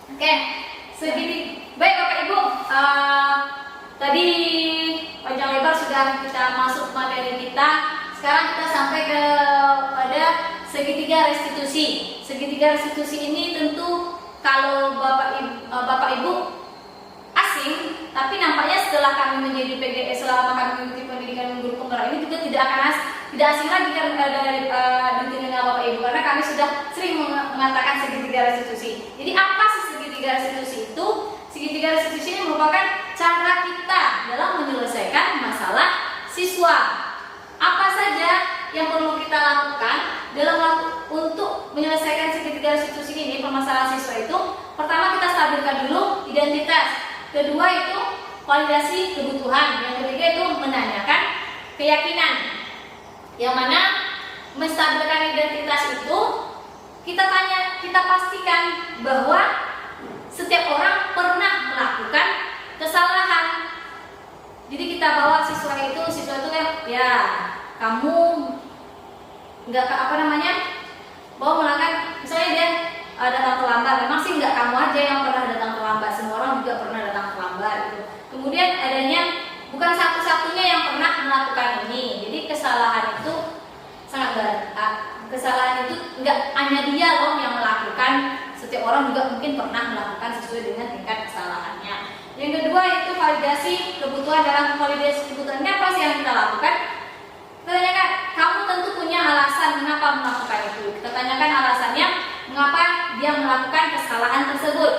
Oke, segini. Baik Bapak Ibu, tadi panjang lebar sudah kita masuk materi kita. Sekarang kita sampai pada segitiga restitusi. Segitiga restitusi ini tentu kalau Bapak Ibu asing, tapi nampaknya setelah kami menjadi PGS, selama kami mengikuti pendidikan guru penggerak ini juga tidak asing lagi kan di telinga Bapak Ibu, karena kami sudah sering mengatakan segitiga restitusi. Jadi apa sih segitiga restitusi itu? Segitiga restitusi ini merupakan cara kita dalam menyelesaikan masalah siswa. Apa saja yang perlu kita lakukan untuk menyelesaikan segitiga restitusi ini, permasalahan siswa itu, pertama kita stabilkan dulu identitas, kedua itu validasi kebutuhan, yang ketiga itu menanyakan keyakinan. Yang mana menstabilkan identitas itu kita pastikan bahwa setiap orang pernah melakukan kesalahan. Jadi kita bawa siswa itu kan, ya kamu nggak bahwa melakukan, misalnya dia datang terlambat, memang sih nggak kamu aja yang pernah datang terlambat, semua orang juga pernah datang terlambat gitu. Kemudian adanya bukan satu-satunya yang pernah melakukan ini, jadi kesalahan itu sangat berat. Kesalahan itu nggak hanya dia loh yang melakukan, setiap orang juga mungkin pernah melakukan sesuai dengan tingkat kesalahannya. Yang kedua itu validasi kebutuhan. Dalam validasi kebutuhannya apa sih yang kita lakukan? Kita tanyakan, kamu tentu punya alasan mengapa melakukan itu. Kita tanyakan alasannya, mengapa dia melakukan kesalahan tersebut.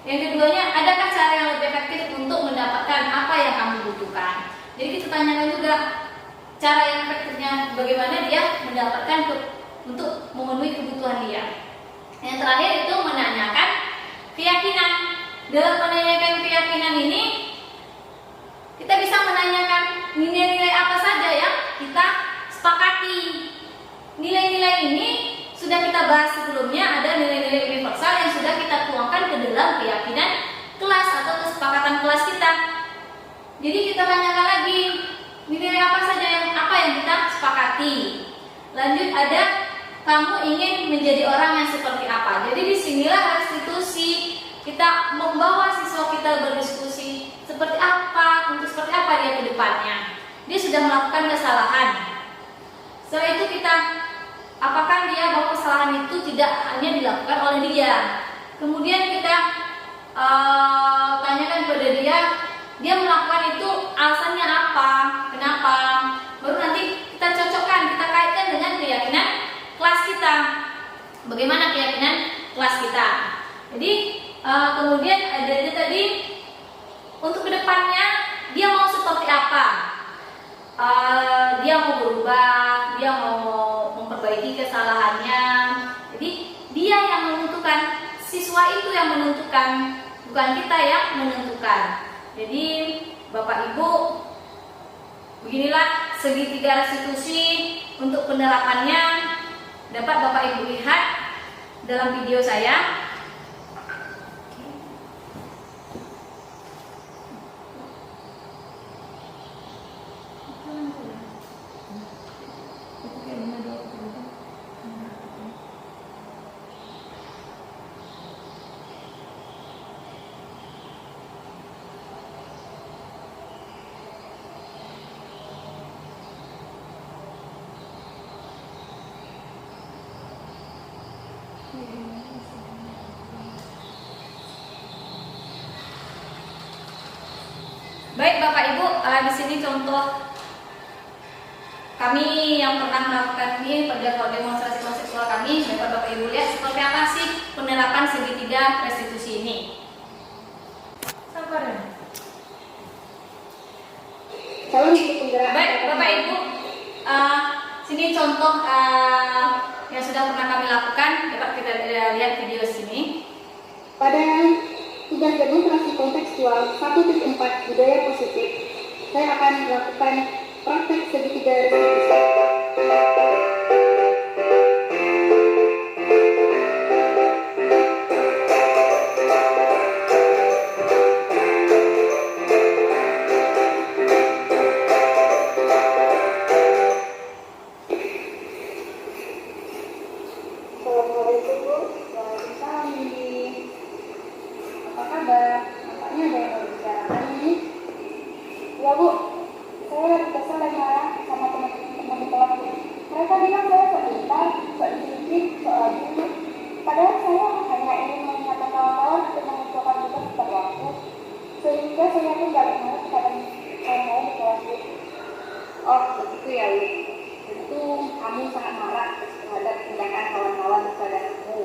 Yang keduanya, adakah cara yang lebih efektif untuk mendapatkan apa yang kamu butuhkan. Jadi kita tanyakan juga cara yang efektifnya, bagaimana dia mendapatkan untuk memenuhi kebutuhan dia. Yang terakhir itu menanyakan keyakinan. Dalam menanyakan keyakinan ini, kita bisa menanyakan nilai-nilai apa saja yang kita sepakati. Nilai-nilai ini sudah kita bahas sebelumnya, ada nilai-nilai universal yang sudah kita tuangkan ke dalam keyakinan kelas atau kesepakatan kelas kita. Jadi kita tanyakan lagi, nilai apa saja yang kita sepakati. Lanjut ada, kamu ingin menjadi orang yang seperti apa. Jadi disinilah restitusi, kita membawa siswa kita berdiskusi seperti apa, untuk seperti apa dia ke depannya. Dia sudah melakukan kesalahan. Setelah itu kita, apakah dia bahwa kesalahan itu tidak hanya dilakukan oleh dia. Kemudian kita tanyakan kepada dia melakukan itu alasannya apa, kenapa. Baru nanti kita cocokkan, kita kaitkan dengan keyakinan kelas kita. Bagaimana keyakinan kelas kita. Jadi kemudian ada itu tadi, untuk kedepannya dia mau seperti apa. Dia mau berubah, dia mau memperbaiki kesalahannya. Jadi dia yang menentukan, siswa itu yang menentukan, bukan kita yang menentukan. Jadi Bapak Ibu, beginilah segitiga restitusi untuk penerapannya. Dapat Bapak Ibu lihat dalam video saya. Baik Bapak Ibu, di sini contoh kami yang pernah melakukan ini pada demonstrasi konseptual kami. Dapat Bapak Ibu lihat seperti apa sih penerapan segitiga restitusi ini. Sabar ya. Baik Bapak Ibu, sini contoh yang sudah pernah kami lakukan. Dapat kita lihat video sini. Pada tugas demonstrasi kontekstual 1.4 budaya positif, saya akan melakukan praktek segitiga restitusi. Assalamualaikum Bu. Waalaikumsalam ini. Apa kabar? Nampaknya ada yang mau bicarakan ini. Ya Bu, saya lagi kesal dan marah sama teman-teman di kelas. Mereka bilang saya sok pintar, sok dididik, sok rajin. Padahal saya hanya ingin mengingatkan kawan-kawan untuk mengumpulkan tugas tepat waktu, sehingga saya pun gak mengenal kepada kawan-kawan di kelas. Oh, begitu ya Bu. Tentu kamu sangat marah terhadap tindakan kawan-kawan kepada kamu.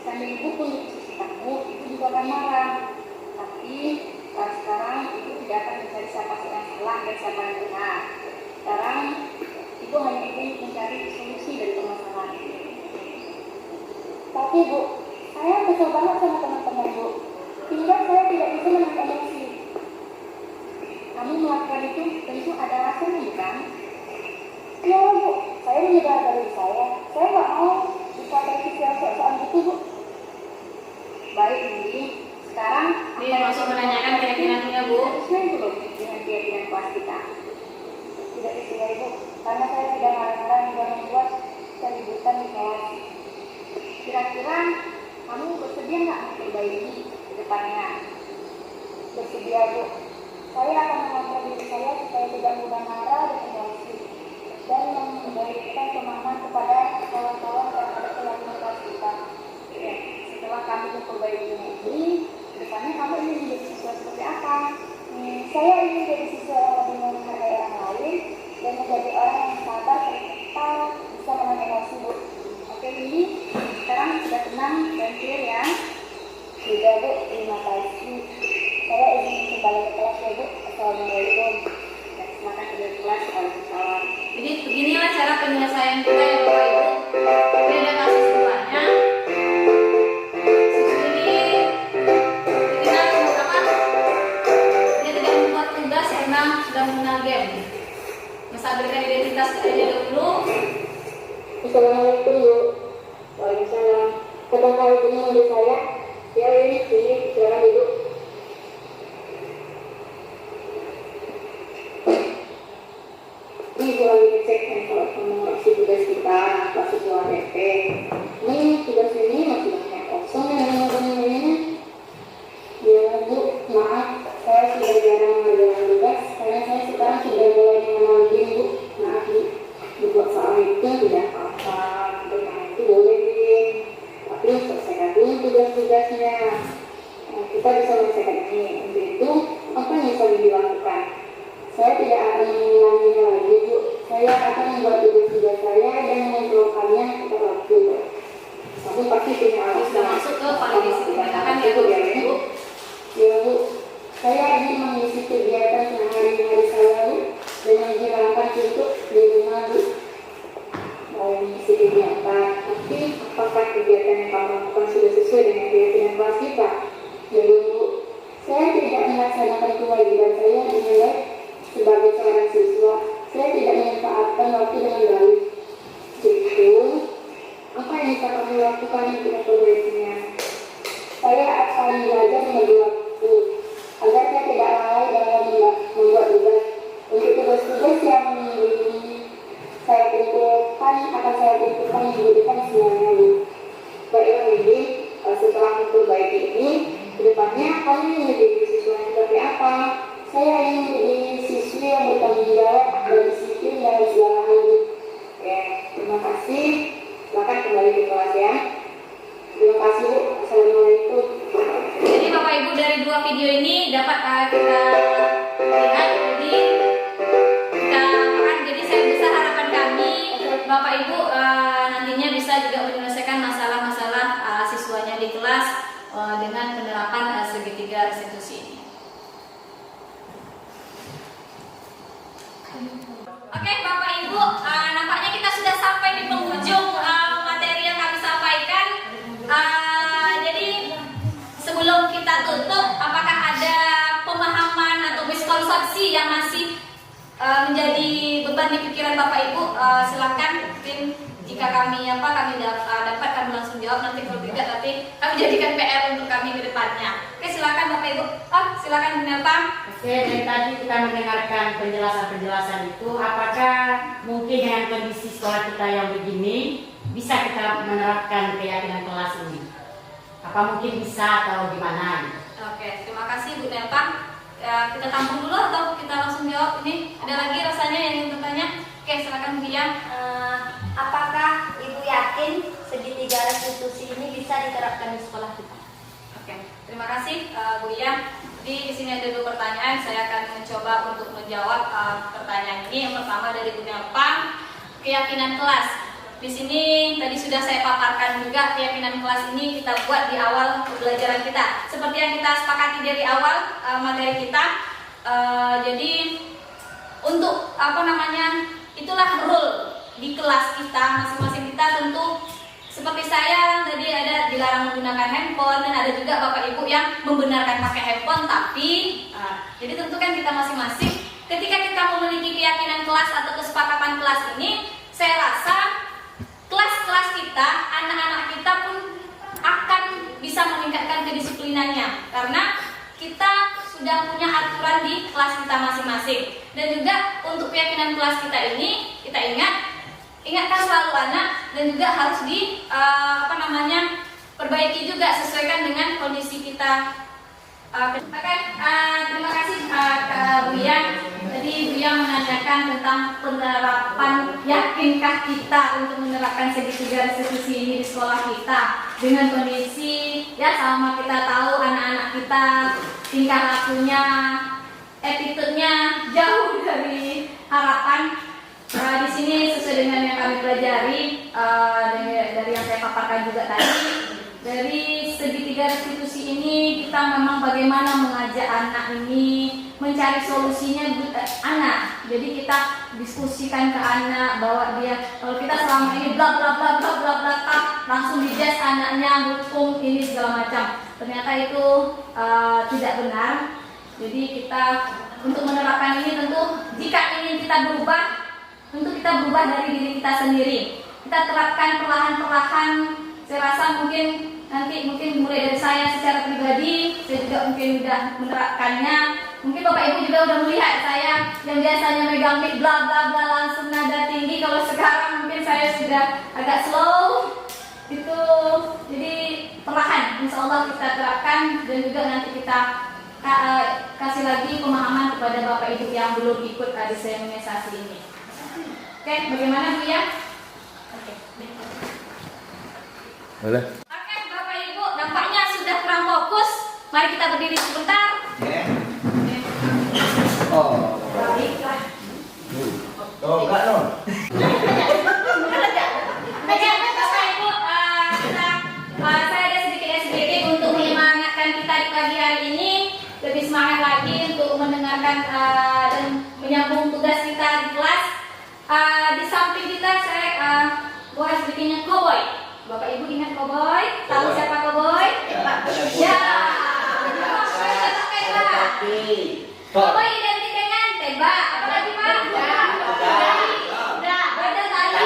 Sambil ibu pun di sisi kamu, ibu juga akan marah. Tapi sekarang ibu tidak akan mencari siapa yang salah dan siapa yang benar. Sekarang ibu hanya ingin mencari solusi dari permasalahan. Tapi Bu, saya kesel banget sama teman-teman Bu. Hingga saya tidak bisa menahan emosi. Kami melakukan itu tentu ada alasannya bukan? Ya Bu, saya menjaga diri saya. Saya nggak mau dikatakan soal gitu Bu. Baik Budi, sekarang Ini langsung menanyakan keyakinannya Bu. sesuai belum dengan keyakinan kelas kita? Tidak sesuai Bu, karena saya tidak marah-marah juga membuat keributan di kelas. Kira-kira kamu bersedia nggak memperbaiki ke depannya? Bersedia Bu. Saya akan mengontrol diri saya supaya tidak mudah marah dan emosi dan memberikan pemahaman kepada kawan-kawan terhadap keyakinan kelas kita. Ya, setelah kami memperbaiki ini, kedepannya kamu ingin menjadi siswa seperti apa? Saya ingin menjadi siswa yang lebih menghargai orang lain dan menjadi orang yang sabar serta bisa menahan emosi Bu. Oke ini sekarang sudah tenang dan clear ya. Sudah Bu, terima kasih. Saya izin kembali ke kelas ya Bu. Assalamualaikum. Dan silakan ke kelas. Waalaikumsalam. Jadi beginilah cara penyelesaian kita ya Bapak Ibu. Ini ada kasus siswanya. Siswa ini kita dia tidak membuat tugas karena sudah mengenal game. Menstabilkan identitas dia dulu. Assalamualaikum Bu. Waalaikumsalam. Kata kali ini manggil saya. Ya ini sini silakan Ibu. Ini saya lagi cek kalau mengoreksi tugas kita kelas siswa DP. Ini tugas ini masih banyak kosong ya namanya. Ya Bu, maaf saya sudah jarang mengerjakan tugas karena saya sekarang sudah mulai mengenal game Bu. Maaf Bu, dibuat soal itu tidak apa-apa, bermain itu boleh game. Tapi selesaikan dulu tugas-tugasnya. Kita bisa menyelesaikan ini. Untuk itu apa yang bisa dilakukan? Saya tidak akan mengulanginya lagi Bu. Saya akan membuat tugas-tugas saya dan mengumpulkannya tepat waktu. Kamu pasti punya alasan. Sudah masuk ke validasi tindakan ya Bu. Ya Bu, saya ingin mengisi kegiatan sehari-hari saya Bu dan menghilangkan untuk di rumah Bu. Mau mengisi kegiatan, tapi apakah kegiatan yang kamu lakukan sudah sesuai dengan keyakinan kelas kita? Ya Bu, saya tidak melaksanakan kewajiban saya dinilai sebagai seorang siswa. Saya tidak memanfaatkan waktu dengan baik. Jadi, apa yang bisa kamu lakukan untuk memperbaikinya? Saya akan belajar membagi waktu agar saya tidak lalai dalam membuat tugas. Untuk tugas-tugas yang saya kumpulkan akan saya kumpulkan minggu depan semuanya Bu. Baiklah ini setelah memperbaiki ini, kedepannya kamu menjadi siswa yang seperti apa? Saya ingin menjadi siswi yang bertanggung jawab dan disiplin dalam segala hal Bu. Ya, terima kasih. Silakan kembali ke kelas ya. Terima kasih Bu. Assalamualaikum. Jadi Bapak Ibu dari dua video ini dapat kita lihat jadi jadi saya besar harapan kami Bapak Ibu nantinya bisa juga menyelesaikan masalah-masalah siswanya di kelas dengan penerapan segitiga restitusi ini. Oke Bapak Ibu, nampaknya kita sudah sampai di penghujung materi yang kami sampaikan. Jadi sebelum kita tutup, apakah ada pemahaman atau miskonsepsi yang masih menjadi beban di pikiran Bapak Ibu? Silakan, mungkin jika kami dapat kami langsung jawab, nanti kalau tidak nanti kami jadikan PR untuk kami ke depannya. Oke, silakan Bapak Ibu. Silakan Bu Nelpam. Oke, dari tadi kita mendengarkan penjelasan-penjelasan itu, apakah mungkin dengan kondisi sekolah kita yang begini bisa kita menerapkan keyakinan kelas ini? Apa mungkin bisa atau gimana? Oke, terima kasih Bu Nelpam. Kita tampung dulu atau kita langsung jawab? Ini ada lagi rasanya yang ingin bertanya? Oke, silakan Bu Yang. Apakah Ibu yakin segitiga restitusi ini bisa diterapkan di sekolah kita? Oke, terima kasih Bu Yang. Di sini ada dua pertanyaan. Saya akan mencoba untuk menjawab pertanyaan ini. Yang pertama dari Bu Nelpam, keyakinan kelas. Di sini tadi sudah saya paparkan juga keyakinan kelas ini kita buat di awal pembelajaran kita. Seperti yang kita sepakati dari awal materi kita. Jadi untuk itulah rule di kelas kita masing-masing kita tentu seperti saya tadi ada dilarang menggunakan handphone, dan ada juga bapak ibu yang membenarkan pakai handphone, tapi jadi tentu kan kita masing-masing ketika kita memiliki keyakinan kelas atau kesepakatan kelas ini, saya rasa kelas-kelas kita, anak-anak kita pun akan bisa meningkatkan kedisiplinannya karena kita sudah punya aturan di kelas kita masing-masing. Dan juga untuk keyakinan kelas kita ini, kita ingatkan selalu anak, dan juga harus perbaiki juga, sesuaikan dengan kondisi kita. Terima kasih Kak Buya. Tadi Buya menanyakan tentang penerapan, yakinkah kita untuk menerapkan segitiga restitusi ini di sekolah kita dengan kondisi ya sama kita tahu anak-anak kita tingkah lakunya, attitude-nya jauh dari harapan. Di sini sesuai dengan yang kami pelajari dari yang saya paparkan juga tadi, dari segitiga restitusi ini kita memang bagaimana mengajak anak ini mencari solusinya anak. Jadi kita diskusikan ke anak bahwa dia, kalau kita selama ini bla bla bla bla bla bla langsung dijudge anaknya, hukum ini segala macam. Ternyata itu tidak benar. Jadi kita untuk menerapkan ini tentu jika ingin kita berubah, tentu kita berubah dari diri kita sendiri. Kita terapkan perlahan-perlahan. Saya rasa mungkin mulai dari saya secara pribadi, saya juga mungkin sudah menerapkannya. Mungkin Bapak Ibu juga sudah melihat saya yang biasanya megang mic bla bla bla langsung nada tinggi, kalau sekarang mungkin saya sudah agak slow. Itu jadi perlahan, insya Allah kita terapkan, dan juga nanti kita kasih lagi pemahaman kepada Bapak Ibu yang belum ikut adiseminasi ini. Oke, bagaimana Bu ya? Oke. Boleh. Oke, Bapak Ibu, nampaknya sudah kurang fokus. Mari kita berdiri sebentar. Oh. Baiklah. Oh, enggak non. Oke, Bapak Ibu, saya ada sedikit untuk menyemangatkan kita di pagi hari ini, lebih semangat lagi untuk mendengarkan dan menyambung tugas kita di kelas. Di samping kita saya buat sedikitnya cowboy. Bapak Ibu ingat cowboy? Tahu siapa cowboy? Ya. Cowboy identik dengan tembak. Apa lagi Pak? Badan tali.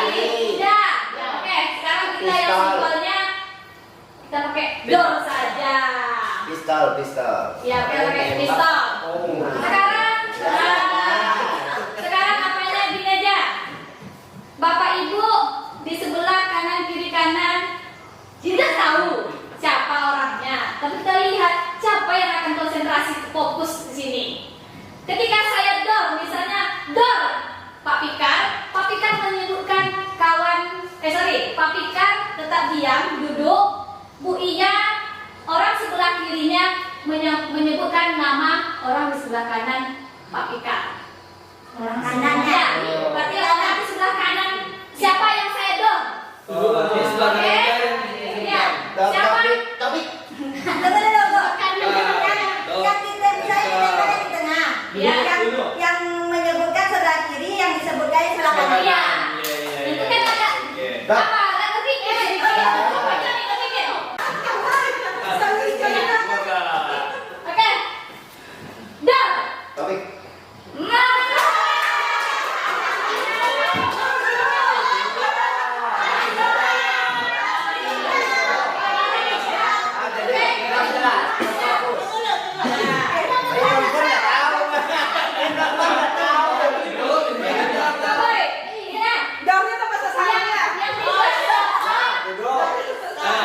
Oke, sekarang kita yang simpelnya kita pakai door saja. Pistol. Ya, kita pakai pistol. Sekarang apanya gini aja. Bapak Ibu di sebelah kanan, tidak tahu siapa orangnya, tapi kita lihat siapa yang akan konsentrasi fokus di sini. Ketika saya door, misalnya door Pak Pikar menyebutkan Pak Pikar tetap diam, duduk. Bu Iya, orang sebelah kirinya menyebutkan nama orang di sebelah kanan Pak Pikar. Orang kanannya, berarti orang di sebelah kanan siapa yang saya door? Oke, ya. Siapa? Tapi yang menyebutkan sebelah kiri, yang disebutkan sebelah kanan. Iya. Itu kan agak apa? Agak kepikir. Oke. Door. tapi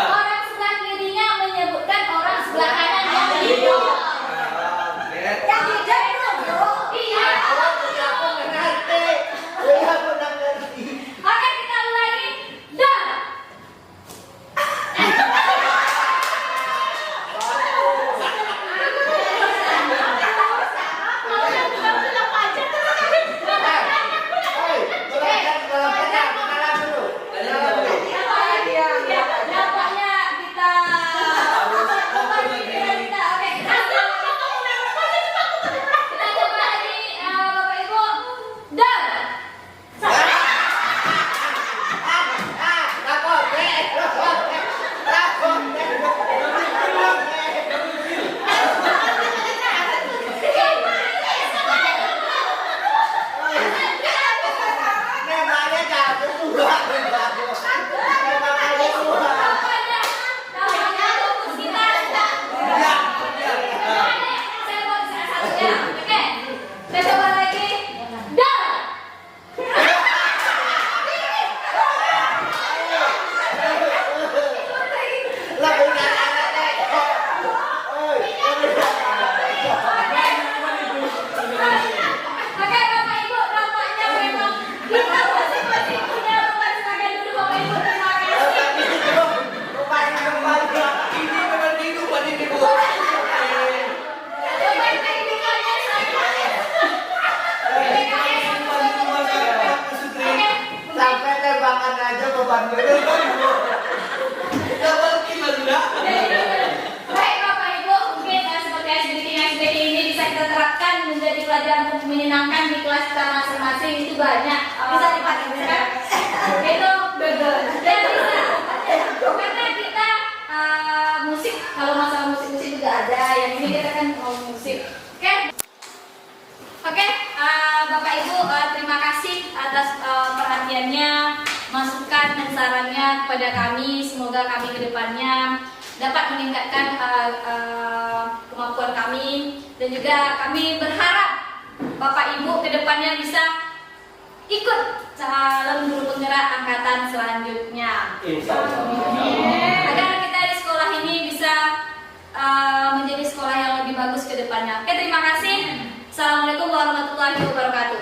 Orang sebelah kirinya menyebutkan orang sebelah kanan yang hidup. Yang tidak dulu. pelajaran menyenangkan di kelas kita masing-masing itu banyak. Bisa dipakai kan? Itu betul. Dan bisa. Karena kita musik, kalau masalah musik juga ada. Yang ini kita kan mau musik. Oke? Oke, Bapak Ibu, terima kasih atas perhatiannya, masukan dan sarannya kepada kami. Semoga kami ke depannya dapat meningkatkan kemampuan kami, dan juga kami berharap Bapak Ibu ke depannya bisa ikut calon guru penggerak angkatan selanjutnya. Agar kita di sekolah ini bisa menjadi sekolah yang lebih bagus ke depannya. Oke, terima kasih. Assalamualaikum warahmatullahi wabarakatuh.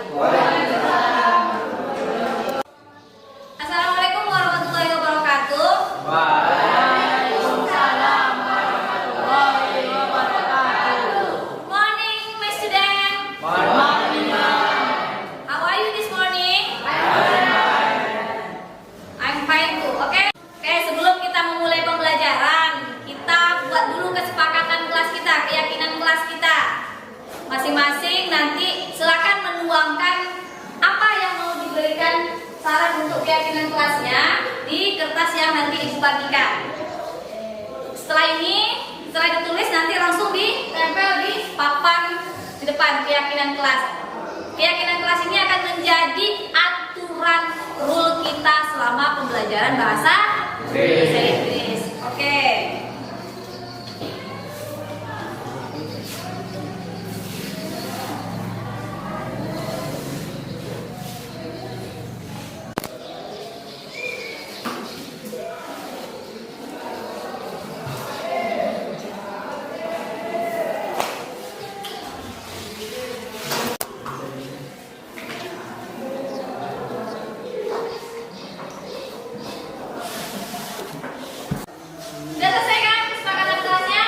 Assalamualaikum warahmatullahi wabarakatuh. Morning, my student. How are you this morning? I'm fine too. Oke, sebelum kita memulai pembelajaran, kita buat dulu kesepakatan kelas kita, keyakinan kelas kita. Masing-masing nanti silakan menuangkan apa yang mau diberikan saran untuk keyakinan kelasnya di kertas yang nanti Ibu bagikan. Setelah ditulis nanti langsung ditempel di papan di depan keyakinan kelas. Keyakinan kelas ini akan menjadi aturan rule kita selama pembelajaran bahasa Inggris. Oke. Sudah selesai kan kesepakatan kelasnya?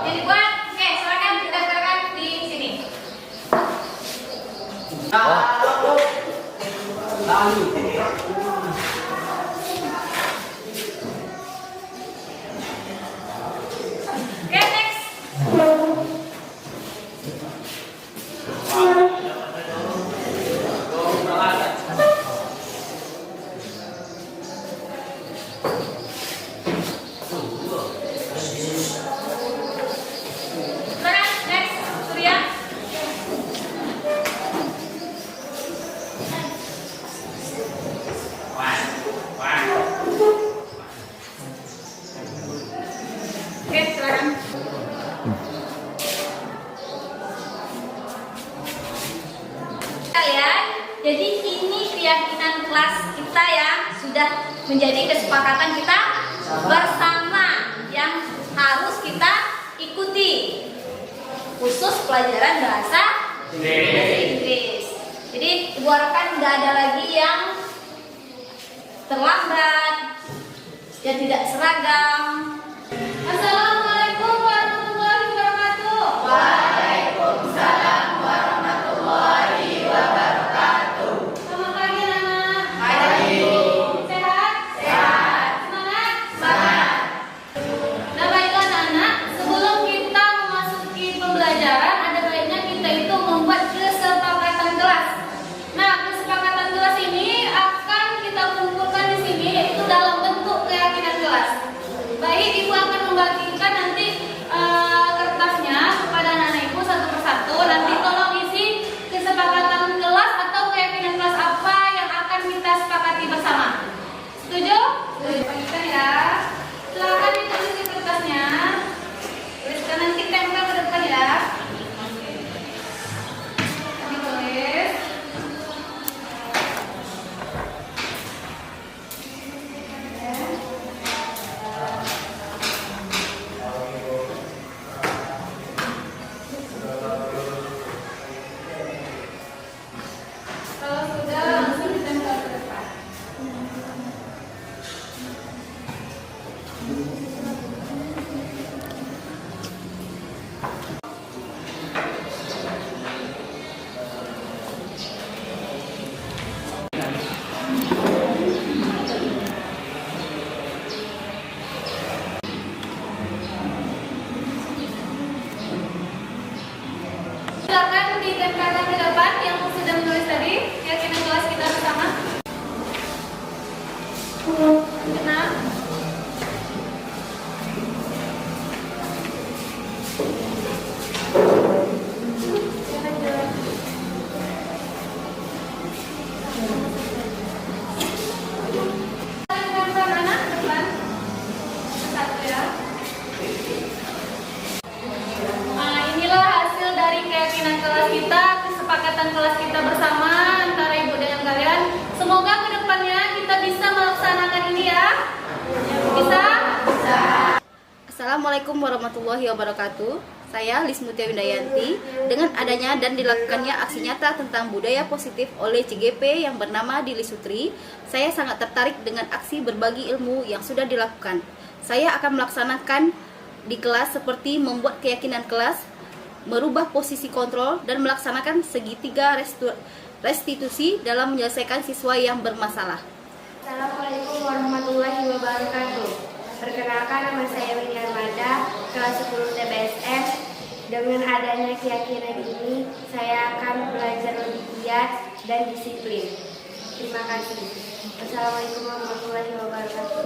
Yang dibuat? Oke, silakan didaftarkan di sini. Oke, next. Silakan, next, Surya. Oke, silakan. Kalian, jadi ini keyakinan kelas kita yang sudah menjadi kesepakatan kita bersama yang harus kita ikuti, khusus pelajaran bahasa Inggris. Jadi Ibu harapkan nggak ada lagi yang terlambat, yang tidak seragam. Assalamualaikum warahmatullahi wabarakatuh. Waalaikumsalam warahmatullahi wabarakatuh. Selamat pagi, anak. Pagi. Sehat? Sehat. Semangat? Semangat. Nah, baiklah anak-anak, sebelum kita memasuki pembelajaran, ada baiknya kita itu membuat kesepakatan kelas. Nah, kesepakatan kelas ini akan kita kumpulkan di sini, yaitu dalam bentuk keyakinan kelas. Baik, Ibu akan membagikan kita, kesepakatan kelas kita bersama antara ibu dengan kalian. Semoga kedepannya kita bisa melaksanakan ini ya. Bisa? Assalamualaikum warahmatullahi wabarakatuh. Saya Lismutia Windayanti. Dengan adanya dan dilakukannya aksi nyata tentang budaya positif oleh CGP yang bernama Dili Sutri, saya sangat tertarik dengan aksi berbagi ilmu yang sudah dilakukan. Saya akan melaksanakan di kelas seperti membuat keyakinan kelas, merubah posisi kontrol, dan melaksanakan segitiga restitusi dalam menyelesaikan siswa yang bermasalah. Assalamualaikum warahmatullahi wabarakatuh. Perkenalkan, nama saya Winnie Armada, kelas 10 TBSM. Dengan adanya keyakinan ini, saya akan belajar lebih giat dan disiplin. Terima kasih. Wassalamualaikum warahmatullahi wabarakatuh.